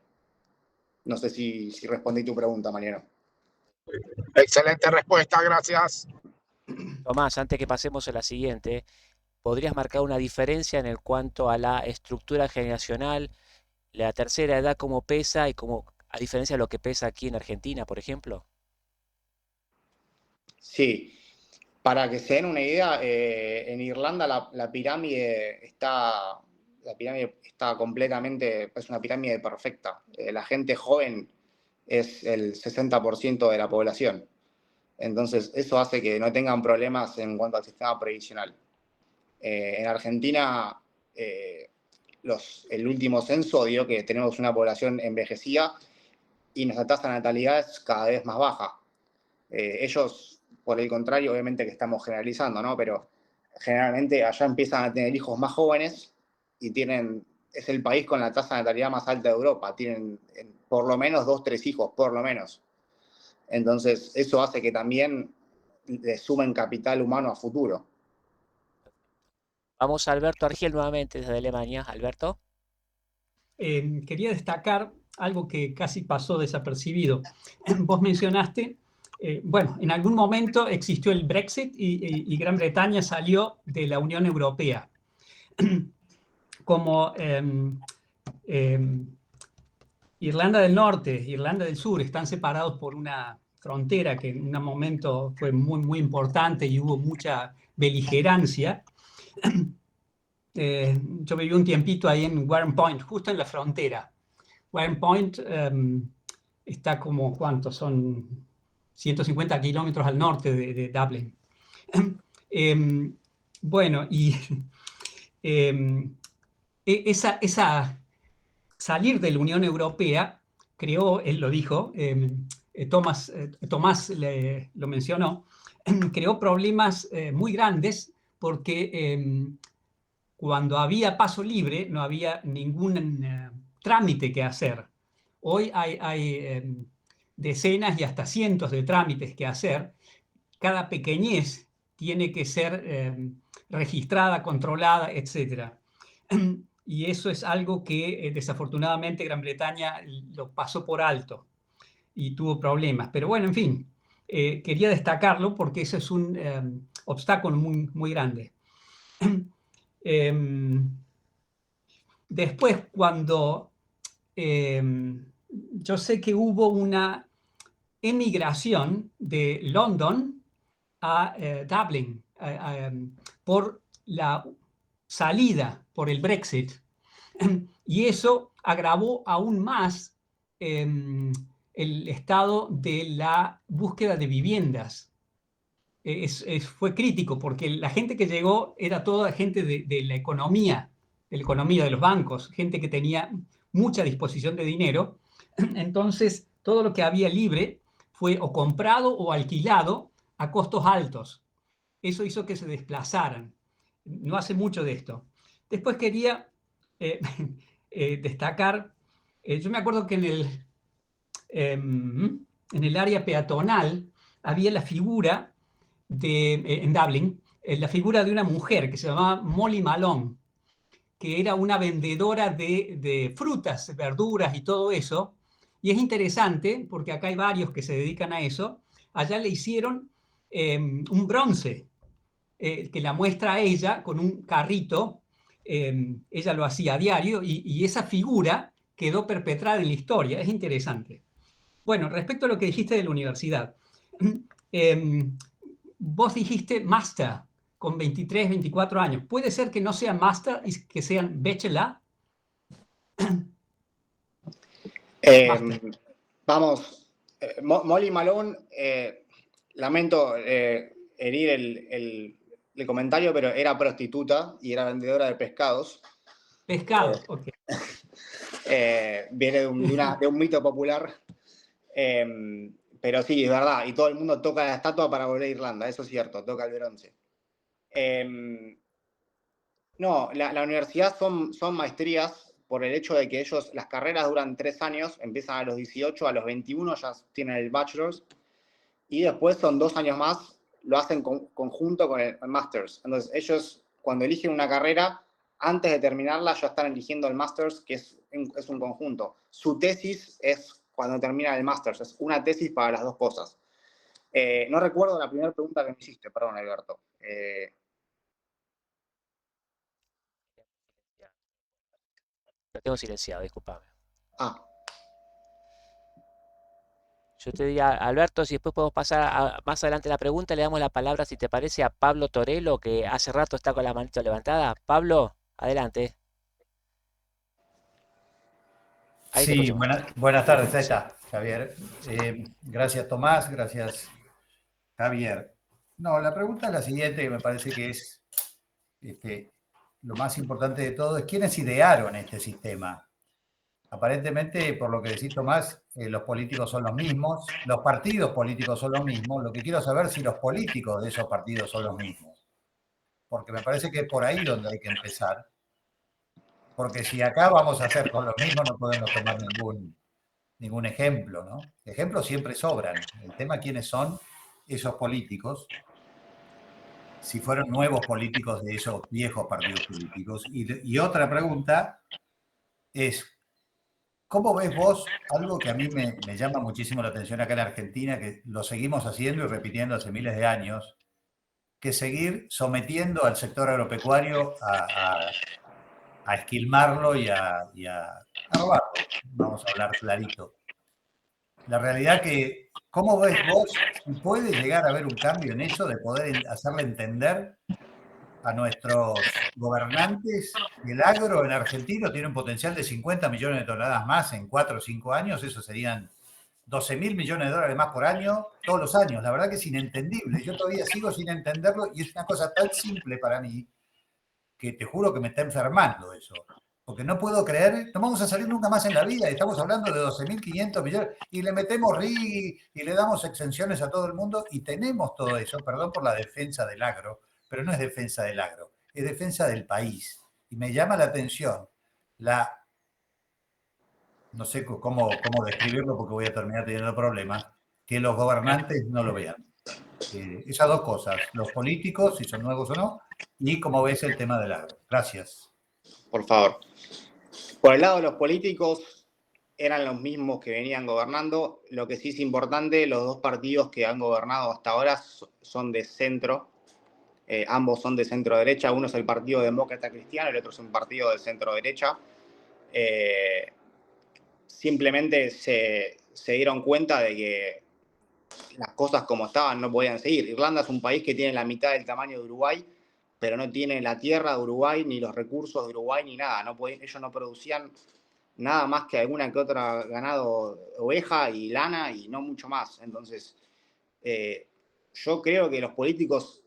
No sé si respondí tu pregunta, Mariano. Excelente respuesta, gracias. Tomás, antes que pasemos a la siguiente, ¿podrías marcar una diferencia en cuanto a la estructura generacional, la tercera edad, cómo pesa y cómo, a diferencia de lo que pesa aquí en Argentina, por ejemplo? Sí, para que se den una idea, en Irlanda la pirámide está completamente, es una pirámide perfecta. La gente joven es el 60% de la población. Entonces, eso hace que no tengan problemas en cuanto al sistema previsional. En Argentina, el último censo dio que tenemos una población envejecida y nuestra tasa de natalidad es cada vez más baja. Ellos, por el contrario, obviamente que estamos generalizando, ¿no? Pero generalmente allá empiezan a tener hijos más jóvenes y es el país con la tasa de natalidad más alta de Europa. Tienen por lo menos 2, 3 hijos, por lo menos. Entonces, eso hace que también le sumen capital humano a futuro. Vamos a Alberto Argiel nuevamente desde Alemania. Alberto. Quería destacar algo que casi pasó desapercibido. Vos mencionaste, bueno, en algún momento existió el Brexit y Gran Bretaña salió de la Unión Europea. Como Irlanda del Norte, Irlanda del Sur están separados por una frontera que en un momento fue muy, muy importante y hubo mucha beligerancia. Yo viví un tiempito ahí en Warren Point, justo en la frontera. Warren Point está como, ¿cuántos? Son 150 kilómetros al norte de Dublin. Bueno, y esa salir de la Unión Europea creó, él lo dijo, Tomás lo mencionó, creó problemas muy grandes porque cuando había paso libre no había ningún trámite que hacer. Hoy hay decenas y hasta cientos de trámites que hacer. Cada pequeñez tiene que ser registrada, controlada, etc. Y eso es algo que desafortunadamente Gran Bretaña lo pasó por alto y tuvo problemas. Pero bueno, en fin, quería destacarlo porque eso es un obstáculo muy, muy grande. Después, cuando yo sé que hubo una emigración de London a Dublin por la salida, por el Brexit, y eso agravó aún más el estado de la búsqueda de viviendas. Fue crítico porque la gente que llegó era toda gente de la economía de los bancos, gente que tenía mucha disposición de dinero. Entonces, todo lo que había libre fue o comprado o alquilado a costos altos. Eso hizo que se desplazaran. No hace mucho de esto. Después quería destacar, yo me acuerdo que en el área peatonal había la figura en Dublin, la figura de una mujer que se llamaba Molly Malone, que era una vendedora de frutas, verduras y todo eso. Y es interesante, porque acá hay varios que se dedican a eso. Allá le hicieron un bronce que la muestra a ella con un carrito. Ella lo hacía a diario y esa figura quedó perpetrada en la historia. Es interesante. Bueno, respecto a lo que dijiste de la universidad, vos dijiste máster con 23, 24 años. ¿Puede ser que no sean máster y que sean bachelor? Vamos, Molly Malone, lamento herir el comentario, pero era prostituta y era vendedora de pescados. Pescado, ok. Viene de un mito popular. Pero sí, es verdad, y todo el mundo toca la estatua para volver a Irlanda, eso es cierto, toca el bronce. No, la universidad son maestrías por el hecho de que las carreras duran 3 años, empiezan a los 18, a los 21 ya tienen el bachelor's, y después son 2 años más, lo hacen conjunto con el master's. Entonces ellos, cuando eligen una carrera, antes de terminarla ya están eligiendo el master's, que es un conjunto. Su tesis es cuando termina el master's, es una tesis para las dos cosas. No recuerdo la primera pregunta que me hiciste, perdón, Alberto. Lo tengo silenciado, discúlpame. Ah. Yo te diría, Alberto, si después podemos pasar más adelante la pregunta, le damos la palabra, si te parece, a Pablo Torello, que hace rato está con la manito levantada. Pablo, adelante. Ahí sí, buenas tardes, ahí está, Javier. Gracias, Tomás, gracias, Javier. No, la pregunta es la siguiente, que me parece que es lo más importante de todo, es quiénes idearon este sistema. Aparentemente, por lo que decís, Tomás, los políticos son los mismos, los partidos políticos son los mismos. Lo que quiero saber es si los políticos de esos partidos son los mismos. Porque me parece que es por ahí donde hay que empezar. Porque si acá vamos a hacer con los mismos, no podemos tomar ningún ejemplo, ¿no? Ejemplos siempre sobran. El tema es quiénes son esos políticos, si fueron nuevos políticos de esos viejos partidos políticos. Y otra pregunta es, ¿cómo ves vos algo que a mí me llama muchísimo la atención acá en Argentina, que lo seguimos haciendo y repitiendo hace miles de años, que seguir sometiendo al sector agropecuario a esquilmarlo y a robarlo? Vamos a hablar clarito. La realidad que, ¿cómo ves vos si puede llegar a haber un cambio en eso de poder hacerle entender a nuestros gobernantes que el agro en Argentina tiene un potencial de 50 millones de toneladas más en 4 o 5 años? Eso serían 12.000 millones de dólares más por año, todos los años. La verdad que es inentendible. Yo todavía sigo sin entenderlo y es una cosa tan simple para mí que te juro que me está enfermando eso. Porque no puedo creer, no vamos a salir nunca más en la vida. Estamos hablando de 12.500 millones y le metemos RIGI y le damos exenciones a todo el mundo y tenemos todo eso, perdón por la defensa del agro, pero no es defensa del agro, es defensa del país. Y me llama la atención no sé cómo describirlo porque voy a terminar teniendo problemas, que los gobernantes no lo vean. Esas dos cosas, los políticos, si son nuevos o no, y cómo ves el tema del agro. Gracias. Por favor. Por el lado de los políticos, eran los mismos que venían gobernando. Lo que sí es importante, los dos partidos que han gobernado hasta ahora son de centro. Ambos son de centro-derecha. Uno es el Partido Demócrata Cristiano, el otro es un partido de centro-derecha. Simplemente se dieron cuenta de que las cosas como estaban no podían seguir. Irlanda es un país que tiene la mitad del tamaño de Uruguay, pero no tiene la tierra de Uruguay, ni los recursos de Uruguay, ni nada. Ellos no producían nada más que alguna que otra ganado, oveja y lana, y no mucho más. Entonces, yo creo que los políticos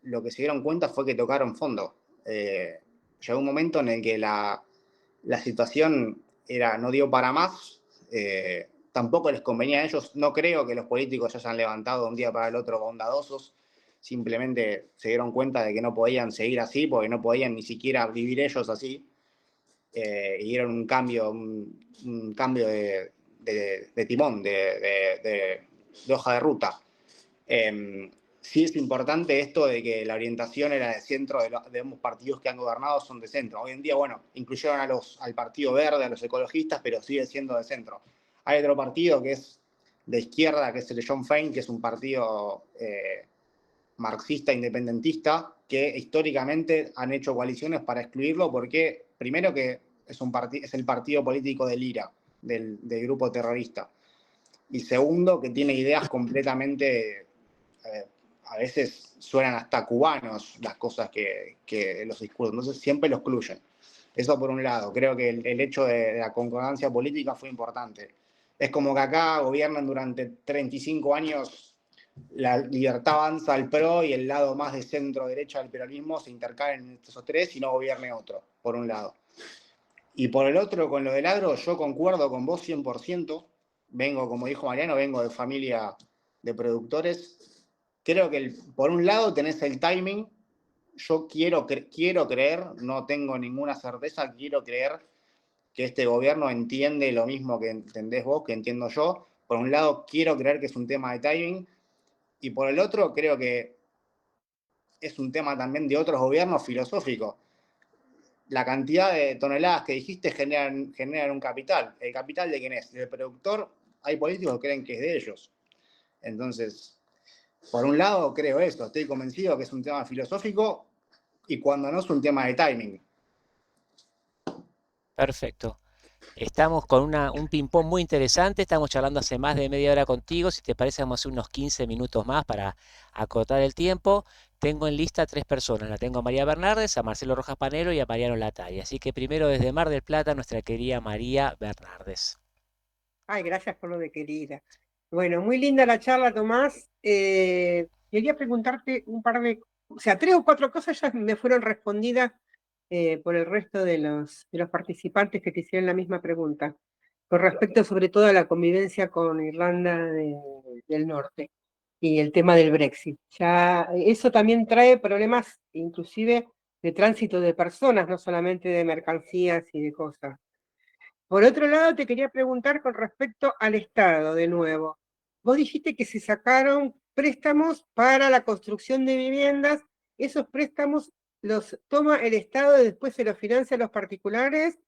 lo que se dieron cuenta fue que tocaron fondo. Llegó un momento en el que la situación no dio para más. Tampoco les convenía a ellos. No creo que los políticos se hayan levantado de un día para el otro bondadosos. Simplemente se dieron cuenta de que no podían seguir así, porque no podían ni siquiera vivir ellos así. Y dieron un cambio de timón, de hoja de ruta. sí es importante esto de que la orientación era de centro, de ambos partidos que han gobernado son de centro. Hoy en día, bueno, incluyeron al Partido Verde, a los ecologistas, pero sigue siendo de centro. Hay otro partido que es de izquierda, que es el John Fein, que es un partido marxista independentista, que históricamente han hecho coaliciones para excluirlo porque, primero, que es el partido político del IRA, del grupo terrorista. Y segundo, que tiene ideas completamente, a veces suenan hasta cubanos las cosas que los discursos. Entonces siempre lo excluyen. Eso por un lado. Creo que el hecho de la concordancia política fue importante. Es como que acá gobiernan durante 35 años la Libertad Avanza, el PRO, y el lado más de centro-derecha del peronismo se intercalen en estos tres y no gobierne otro, por un lado. Y por el otro, con lo del agro, yo concuerdo con vos 100%. Vengo, como dijo Mariano, vengo de familia de productores. Creo que por un lado tenés el timing. Yo quiero creer, no tengo ninguna certeza, quiero creer que este gobierno entiende lo mismo que entendés vos, que entiendo yo. Por un lado, quiero creer que es un tema de timing. Y por el otro, creo que es un tema también de otros gobiernos filosóficos. La cantidad de toneladas que dijiste generan un capital. ¿El capital de quién es? ¿Del productor? Hay políticos que creen que es de ellos. Entonces, por un lado, creo esto. Estoy convencido que es un tema filosófico y cuando no es un tema de timing. Perfecto. Estamos con un ping-pong muy interesante, estamos charlando hace más de media hora contigo, si te parece vamos a hacer unos 15 minutos más para acotar el tiempo. Tengo en lista 3 personas, la tengo a María Bernardes, a Marcelo Rojas Panero y a Mariano Latari. Así que primero desde Mar del Plata, nuestra querida María Bernardes. Ay, gracias por lo de querida. Bueno, muy linda la charla, Tomás. Quería preguntarte un par de, o sea, 3 o 4 cosas ya me fueron respondidas por el resto de los participantes que te hicieron la misma pregunta, con respecto sobre todo a la convivencia con Irlanda del Norte y el tema del Brexit. Ya eso también trae problemas inclusive de tránsito de personas, no solamente de mercancías y de cosas. Por otro lado, te quería preguntar con respecto al Estado, de nuevo. Vos dijiste que se sacaron préstamos para la construcción de viviendas. ¿Esos préstamos los toma el Estado y después se los financia a los particulares?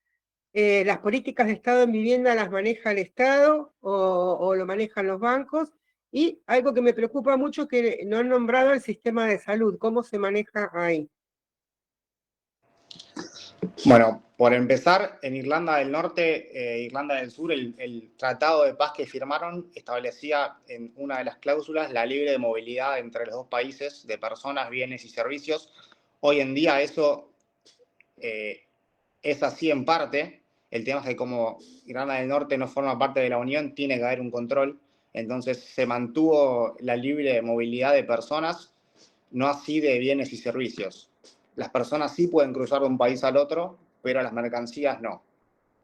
¿Las políticas de Estado en vivienda las maneja el Estado o lo manejan los bancos? Y algo que me preocupa mucho, que no han nombrado el sistema de salud. ¿Cómo se maneja ahí? Bueno, por empezar, en Irlanda del Norte, Irlanda del Sur, el tratado de paz que firmaron establecía en una de las cláusulas la libre movilidad entre los dos países de personas, bienes y servicios. Hoy en día eso es así en parte. El tema es que como Irlanda del Norte no forma parte de la Unión, tiene que haber un control. Entonces se mantuvo la libre movilidad de personas, no así de bienes y servicios. Las personas sí pueden cruzar de un país al otro, pero las mercancías no.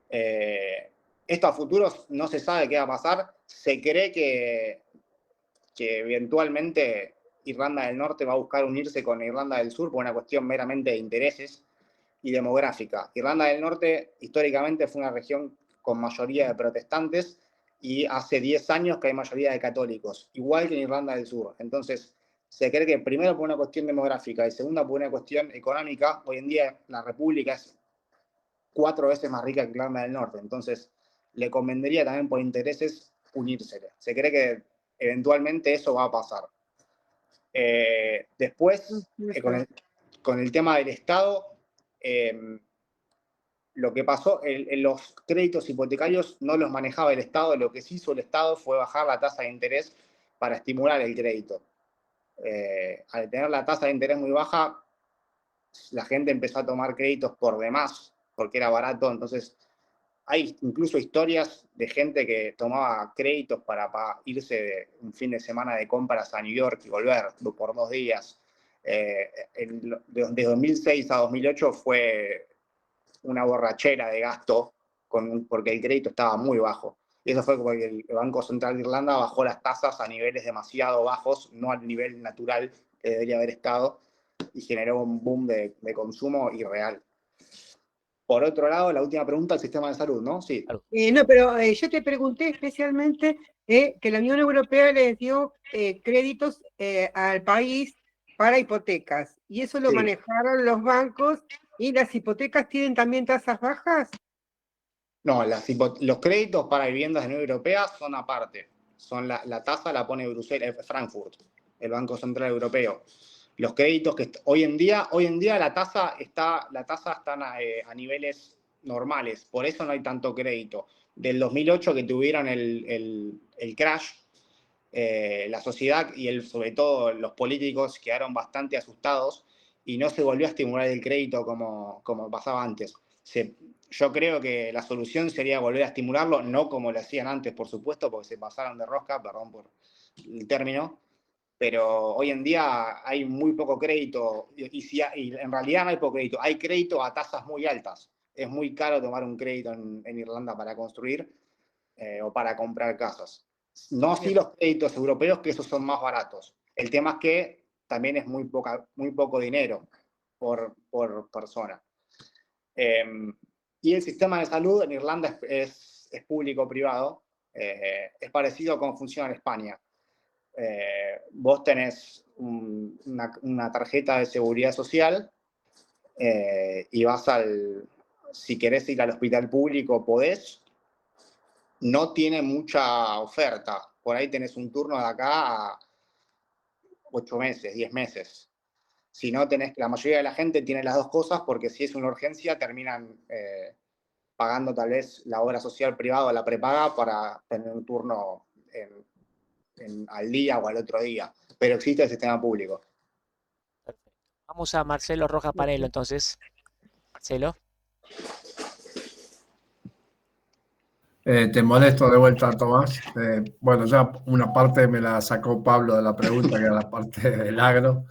Esto a futuros no se sabe qué va a pasar. Se cree que eventualmente Irlanda del Norte va a buscar unirse con Irlanda del Sur por una cuestión meramente de intereses y demográfica. Irlanda del Norte históricamente fue una región con mayoría de protestantes y hace 10 años que hay mayoría de católicos, igual que en Irlanda del Sur. Entonces, se cree que primero por una cuestión demográfica y segunda por una cuestión económica, hoy en día la República es 4 veces más rica que Irlanda del Norte. Entonces, le convendría también por intereses unírsele. Se cree que eventualmente eso va a pasar. Después, con el tema del Estado, lo que pasó, los créditos hipotecarios no los manejaba el Estado. Lo que sí hizo el Estado fue bajar la tasa de interés para estimular el crédito. Al tener la tasa de interés muy baja, la gente empezó a tomar créditos por demás, porque era barato. Entonces, hay incluso historias de gente que tomaba créditos para irse un fin de semana de compras a New York y volver por 2 días. De 2006 a 2008 fue una borrachera de gasto, porque el crédito estaba muy bajo. Y eso fue porque el Banco Central de Irlanda bajó las tasas a niveles demasiado bajos, no al nivel natural que debería haber estado, y generó un boom de consumo irreal. Por otro lado, la última pregunta, el sistema de salud, ¿no? Sí. No, pero yo te pregunté especialmente que la Unión Europea les dio créditos al país para hipotecas, y eso lo manejaron los bancos, y las hipotecas tienen también tasas bajas. No, los créditos para viviendas de la Unión Europea son aparte. La tasa la pone Frankfurt, el Banco Central Europeo. Los créditos que hoy en día la tasa está a niveles normales, por eso no hay tanto crédito. Del 2008 que tuvieron el crash, la sociedad y sobre todo los políticos quedaron bastante asustados y no se volvió a estimular el crédito como pasaba antes. Yo creo que la solución sería volver a estimularlo, no como lo hacían antes, por supuesto, porque se pasaron de rosca, perdón por el término, pero hoy en día hay muy poco crédito y en realidad no hay poco crédito, hay crédito a tasas muy altas. Es muy caro tomar un crédito en Irlanda para construir o para comprar casas. No así los créditos europeos, que esos son más baratos. El tema es que también es muy poco dinero por persona. Y el sistema de salud en Irlanda es público-privado. Es parecido a cómo funciona en España. Vos tenés una tarjeta de seguridad social y si querés ir al hospital público, podés. No tiene mucha oferta. Por ahí tenés un turno de acá a 8 meses, 10 meses. Si no, la mayoría de la gente tiene las dos cosas, porque si es una urgencia terminan pagando tal vez la obra social privada o la prepaga para tener un turno al día o al otro día. Pero existe el sistema público. Perfecto. Vamos a Marcelo Rojas Panelo entonces. Marcelo. Te molesto de vuelta, Tomás. Bueno, ya una parte me la sacó Pablo de la pregunta, que era la parte del agro,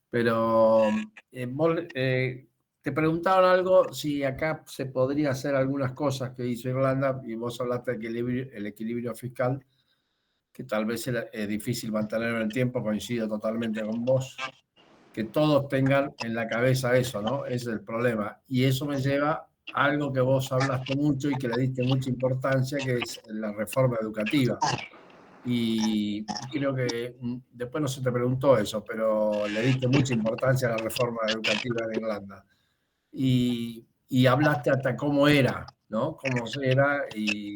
pero te preguntaron algo, si acá se podría hacer algunas cosas que hizo Irlanda, y vos hablaste del equilibrio fiscal, que tal vez es difícil mantenerlo en el tiempo, coincido totalmente con vos, que todos tengan en la cabeza eso, ¿no? Ese es el problema. Y eso me lleva a algo que vos hablaste mucho y que le diste mucha importancia, que es la reforma educativa. Y creo que después no se te preguntó eso, pero le diste mucha importancia a la reforma educativa de Irlanda. Y hablaste hasta cómo era, ¿no? Cómo era, y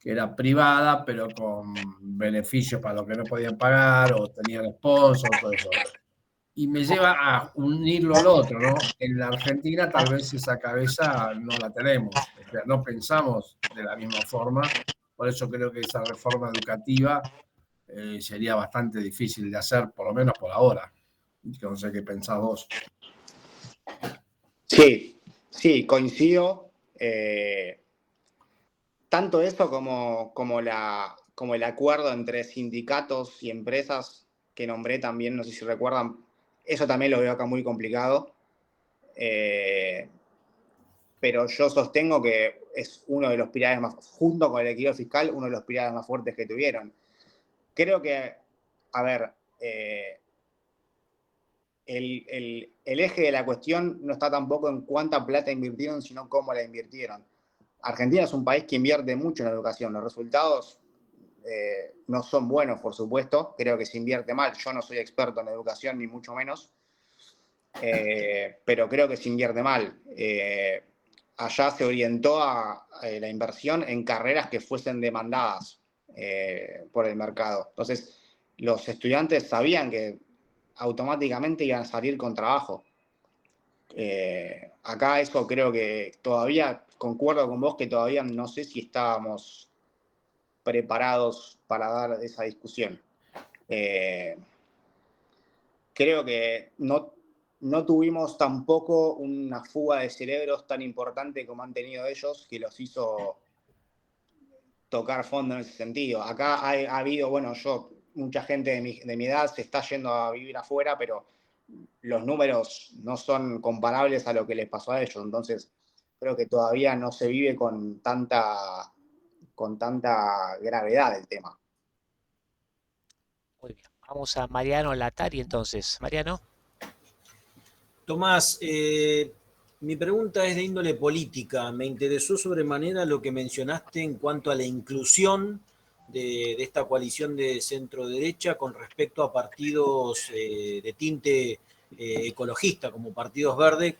que era privada, pero con beneficios para los que no podían pagar o tenían sponsors, todo eso. Y me lleva a unirlo al otro, ¿no? En la Argentina tal vez esa cabeza no la tenemos, o sea, no pensamos de la misma forma, por eso creo que esa reforma educativa sería bastante difícil de hacer, por lo menos por ahora. No sé qué pensás vos. Sí, coincido. Tanto eso como el acuerdo entre sindicatos y empresas que nombré también, no sé si recuerdan, eso también lo veo acá muy complicado. Pero yo sostengo que es uno de los pilares más, junto con el equilibrio fiscal, uno de los pilares más fuertes que tuvieron. Creo que, el eje de la cuestión no está tampoco en cuánta plata invirtieron, sino cómo la invirtieron. Argentina es un país que invierte mucho en educación. Los resultados no son buenos, por supuesto. Creo que se invierte mal. Yo no soy experto en educación, ni mucho menos. Pero creo que se invierte mal. Allá se orientó a la inversión en carreras que fuesen demandadas por el mercado. Entonces, los estudiantes sabían que automáticamente iban a salir con trabajo. Acá eso creo que todavía, concuerdo con vos, que todavía no sé si estábamos preparados para dar esa discusión. Creo que no tuvimos tampoco una fuga de cerebros tan importante como han tenido ellos, que los hizo tocar fondo en ese sentido. Acá ha habido, mucha gente de mi edad se está yendo a vivir afuera, pero los números no son comparables a lo que les pasó a ellos. Entonces, creo que todavía no se vive con tanta gravedad el tema. Muy bien. Vamos a Mariano Latari entonces. Mariano. Tomás, Mi pregunta es de índole política. Me interesó sobremanera lo que mencionaste en cuanto a la inclusión de esta coalición de centro-derecha con respecto a partidos de tinte ecologista, como Partidos Verdes.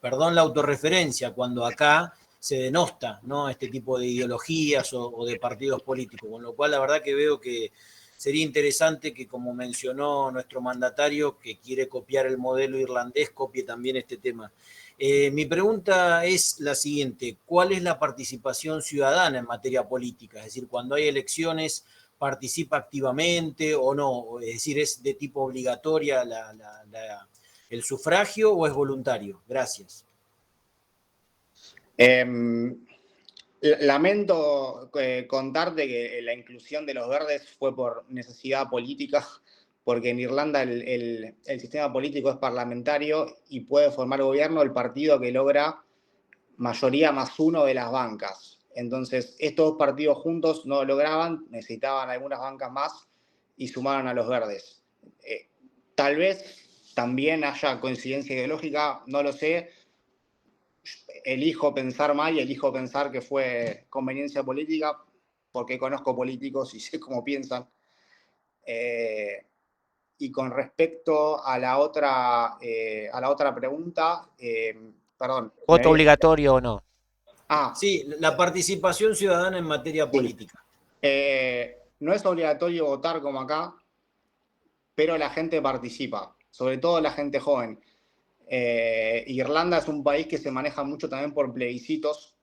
Perdón la autorreferencia, cuando acá se denosta, ¿no?, este tipo de ideologías o de partidos políticos, con lo cual la verdad que veo que sería interesante que, como mencionó nuestro mandatario, que quiere copiar el modelo irlandés, copie también este tema. Mi pregunta es la siguiente: ¿cuál es la participación ciudadana en materia política? Es decir, cuando hay elecciones, ¿participa activamente o no? Es decir, ¿es de tipo obligatoria el sufragio o es voluntario? Gracias. Lamento contarte que la inclusión de los verdes fue por necesidad política, porque en Irlanda el sistema político es parlamentario y puede formar gobierno el partido que logra mayoría más uno de las bancas. Entonces, estos dos partidos juntos no lo lograban, necesitaban algunas bancas más y sumaron a los verdes. Tal vez también haya coincidencia ideológica, no lo sé. Elijo pensar mal y elijo pensar que fue conveniencia política, porque conozco políticos y sé cómo piensan. Y con respecto a la otra pregunta, perdón. ¿Voto obligatorio o no? Sí, la participación ciudadana en materia política. No es obligatorio votar como acá, pero la gente participa, sobre todo la gente joven. Irlanda es un país que se maneja mucho también por plebiscitos.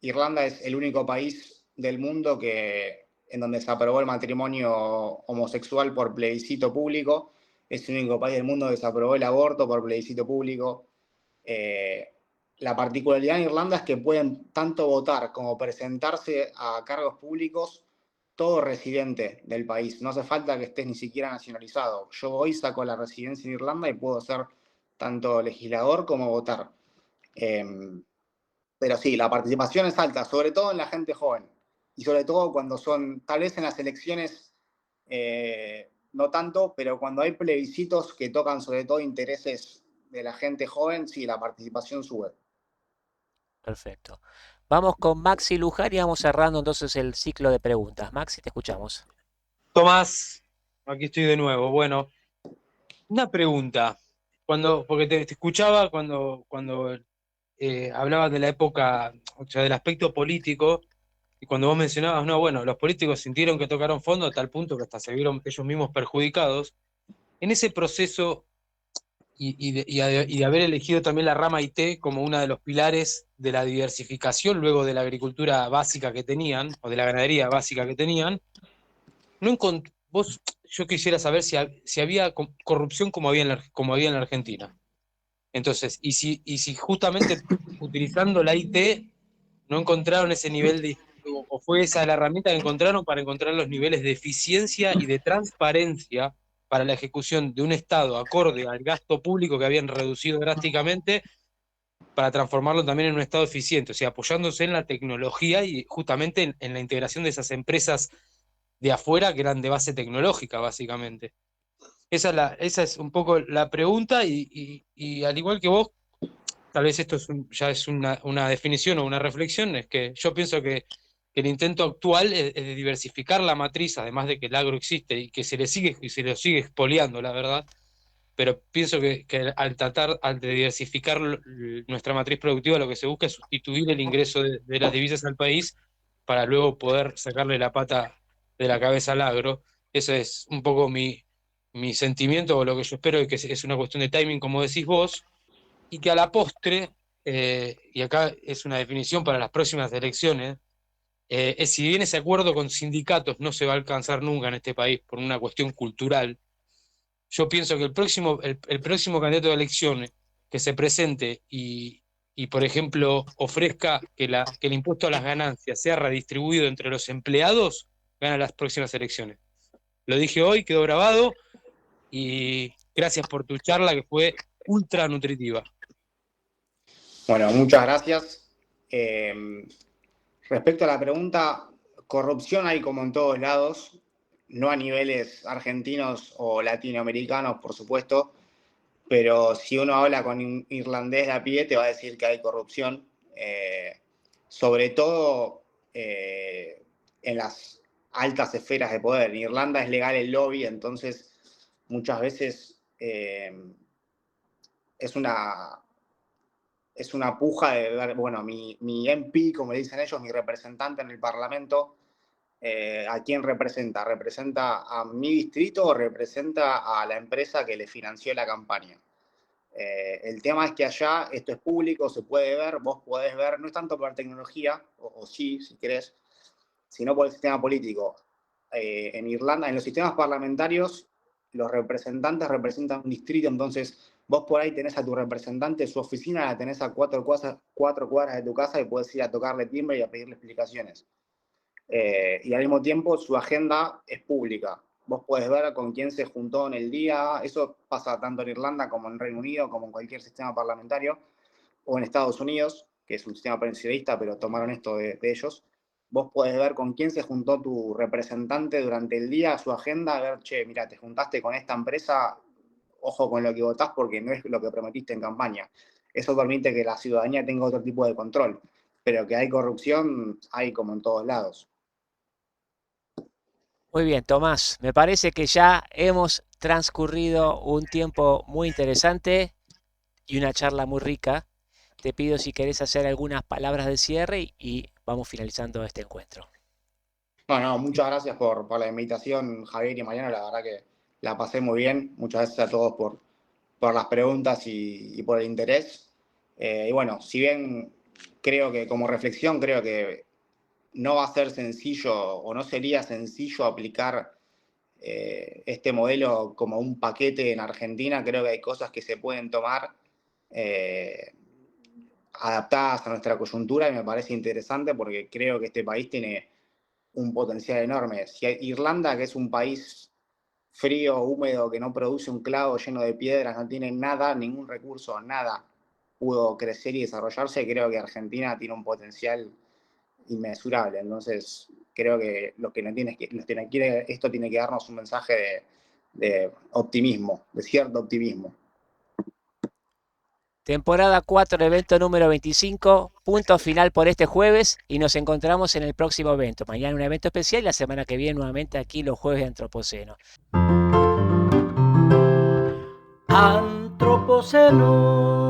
Irlanda es el único país del mundo en donde se aprobó el matrimonio homosexual por plebiscito público. Es el único país del mundo que se aprobó el aborto por plebiscito público. La particularidad en Irlanda es que pueden tanto votar como presentarse a cargos públicos todo residente del país. No hace falta que estés ni siquiera nacionalizado. Yo hoy saco la residencia en Irlanda y puedo ser tanto legislador como votar. Pero sí, la participación es alta, sobre todo en la gente joven. Y sobre todo cuando son, tal vez en las elecciones, no tanto, pero cuando hay plebiscitos que tocan sobre todo intereses de la gente joven, sí, la participación sube. Perfecto. Vamos con Maxi Luján y vamos cerrando entonces el ciclo de preguntas. Maxi, te escuchamos. Tomás, aquí estoy de nuevo. Bueno, una pregunta. Porque te escuchaba cuando hablabas de la época, o sea, del aspecto político, y cuando vos mencionabas, no, bueno, los políticos sintieron que tocaron fondo a tal punto que hasta se vieron ellos mismos perjudicados. En ese proceso y de haber elegido también la rama IT como uno de los pilares de la diversificación luego de la agricultura básica que tenían, o de la ganadería básica que tenían, yo quisiera saber si había corrupción como había en la Argentina. Entonces, y si justamente utilizando la IT no encontraron ese nivel o fue esa la herramienta que encontraron para encontrar los niveles de eficiencia y de transparencia para la ejecución de un Estado acorde al gasto público que habían reducido drásticamente, para transformarlo también en un Estado eficiente, o sea, apoyándose en la tecnología y justamente en la integración de esas empresas de afuera que eran de base tecnológica, básicamente. Esa es un poco la pregunta, y al igual que vos, tal vez esto ya es una definición o una reflexión, es que yo pienso que el intento actual es de diversificar la matriz, además de que el agro existe y que se lo sigue expoliando, la verdad, pero pienso que al de diversificar nuestra matriz productiva, lo que se busca es sustituir el ingreso de las divisas al país para luego poder sacarle la pata de la cabeza al agro. Ese es un poco mi sentimiento, o lo que yo espero, que es una cuestión de timing, como decís vos, y que a la postre, y acá es una definición para las próximas elecciones, si bien ese acuerdo con sindicatos no se va a alcanzar nunca en este país por una cuestión cultural, yo pienso que el próximo candidato de elecciones que se presente y por ejemplo, ofrezca que el impuesto a las ganancias sea redistribuido entre los empleados, gana las próximas elecciones. Lo dije hoy, quedó grabado, y gracias por tu charla, que fue ultra nutritiva. Bueno, muchas gracias. Respecto a la pregunta, corrupción hay como en todos lados, no a niveles argentinos o latinoamericanos, por supuesto, pero si uno habla con un irlandés de a pie te va a decir que hay corrupción, sobre todo en las altas esferas de poder. En Irlanda es legal el lobby, entonces muchas veces es una puja de ver, bueno, mi MP, como le dicen ellos, mi representante en el Parlamento, ¿a quién representa? ¿Representa a mi distrito o representa a la empresa que le financió la campaña? El tema es que allá esto es público, se puede ver, vos podés ver, no es tanto por tecnología, o sí, si querés, sino por el sistema político. En Irlanda, en los sistemas parlamentarios, los representantes representan un distrito, entonces vos por ahí tenés a tu representante, su oficina la tenés a 4 cuadras de tu casa y podés ir a tocarle timbre y a pedirle explicaciones. Y al mismo tiempo su agenda es pública. Vos podés ver con quién se juntó en el día. Eso pasa tanto en Irlanda como en Reino Unido, como en cualquier sistema parlamentario, o en Estados Unidos, que es un sistema presidencialista, pero tomaron esto de ellos. Vos podés ver con quién se juntó tu representante durante el día, su agenda, a ver, che, mira, te juntaste con esta empresa, ojo con lo que votás porque no es lo que prometiste en campaña. Eso permite que la ciudadanía tenga otro tipo de control, pero que hay corrupción, hay como en todos lados. Muy bien, Tomás, me parece que ya hemos transcurrido un tiempo muy interesante y una charla muy rica. Te pido si querés hacer algunas palabras de cierre y vamos finalizando este encuentro. Bueno, muchas gracias por la invitación, Javier y Mariano, la verdad que la pasé muy bien. Muchas gracias a todos por las preguntas y por el interés. Y bueno, si bien creo que como reflexión, creo que no va a ser sencillo o no sería sencillo aplicar este modelo como un paquete en Argentina. Creo que hay cosas que se pueden tomar adaptadas a nuestra coyuntura y me parece interesante porque creo que este país tiene un potencial enorme. Si Irlanda, que es un país frío, húmedo, que no produce un clavo, lleno de piedras, no tiene nada, ningún recurso, nada, pudo crecer y desarrollarse, creo que Argentina tiene un potencial inmensurable. Entonces, creo que esto tiene que darnos un mensaje de optimismo, de cierto optimismo. Temporada 4, evento número 25, punto final por este jueves y nos encontramos en el próximo evento. Mañana un evento especial y la semana que viene nuevamente aquí los jueves de Antropoceno. Antropoceno.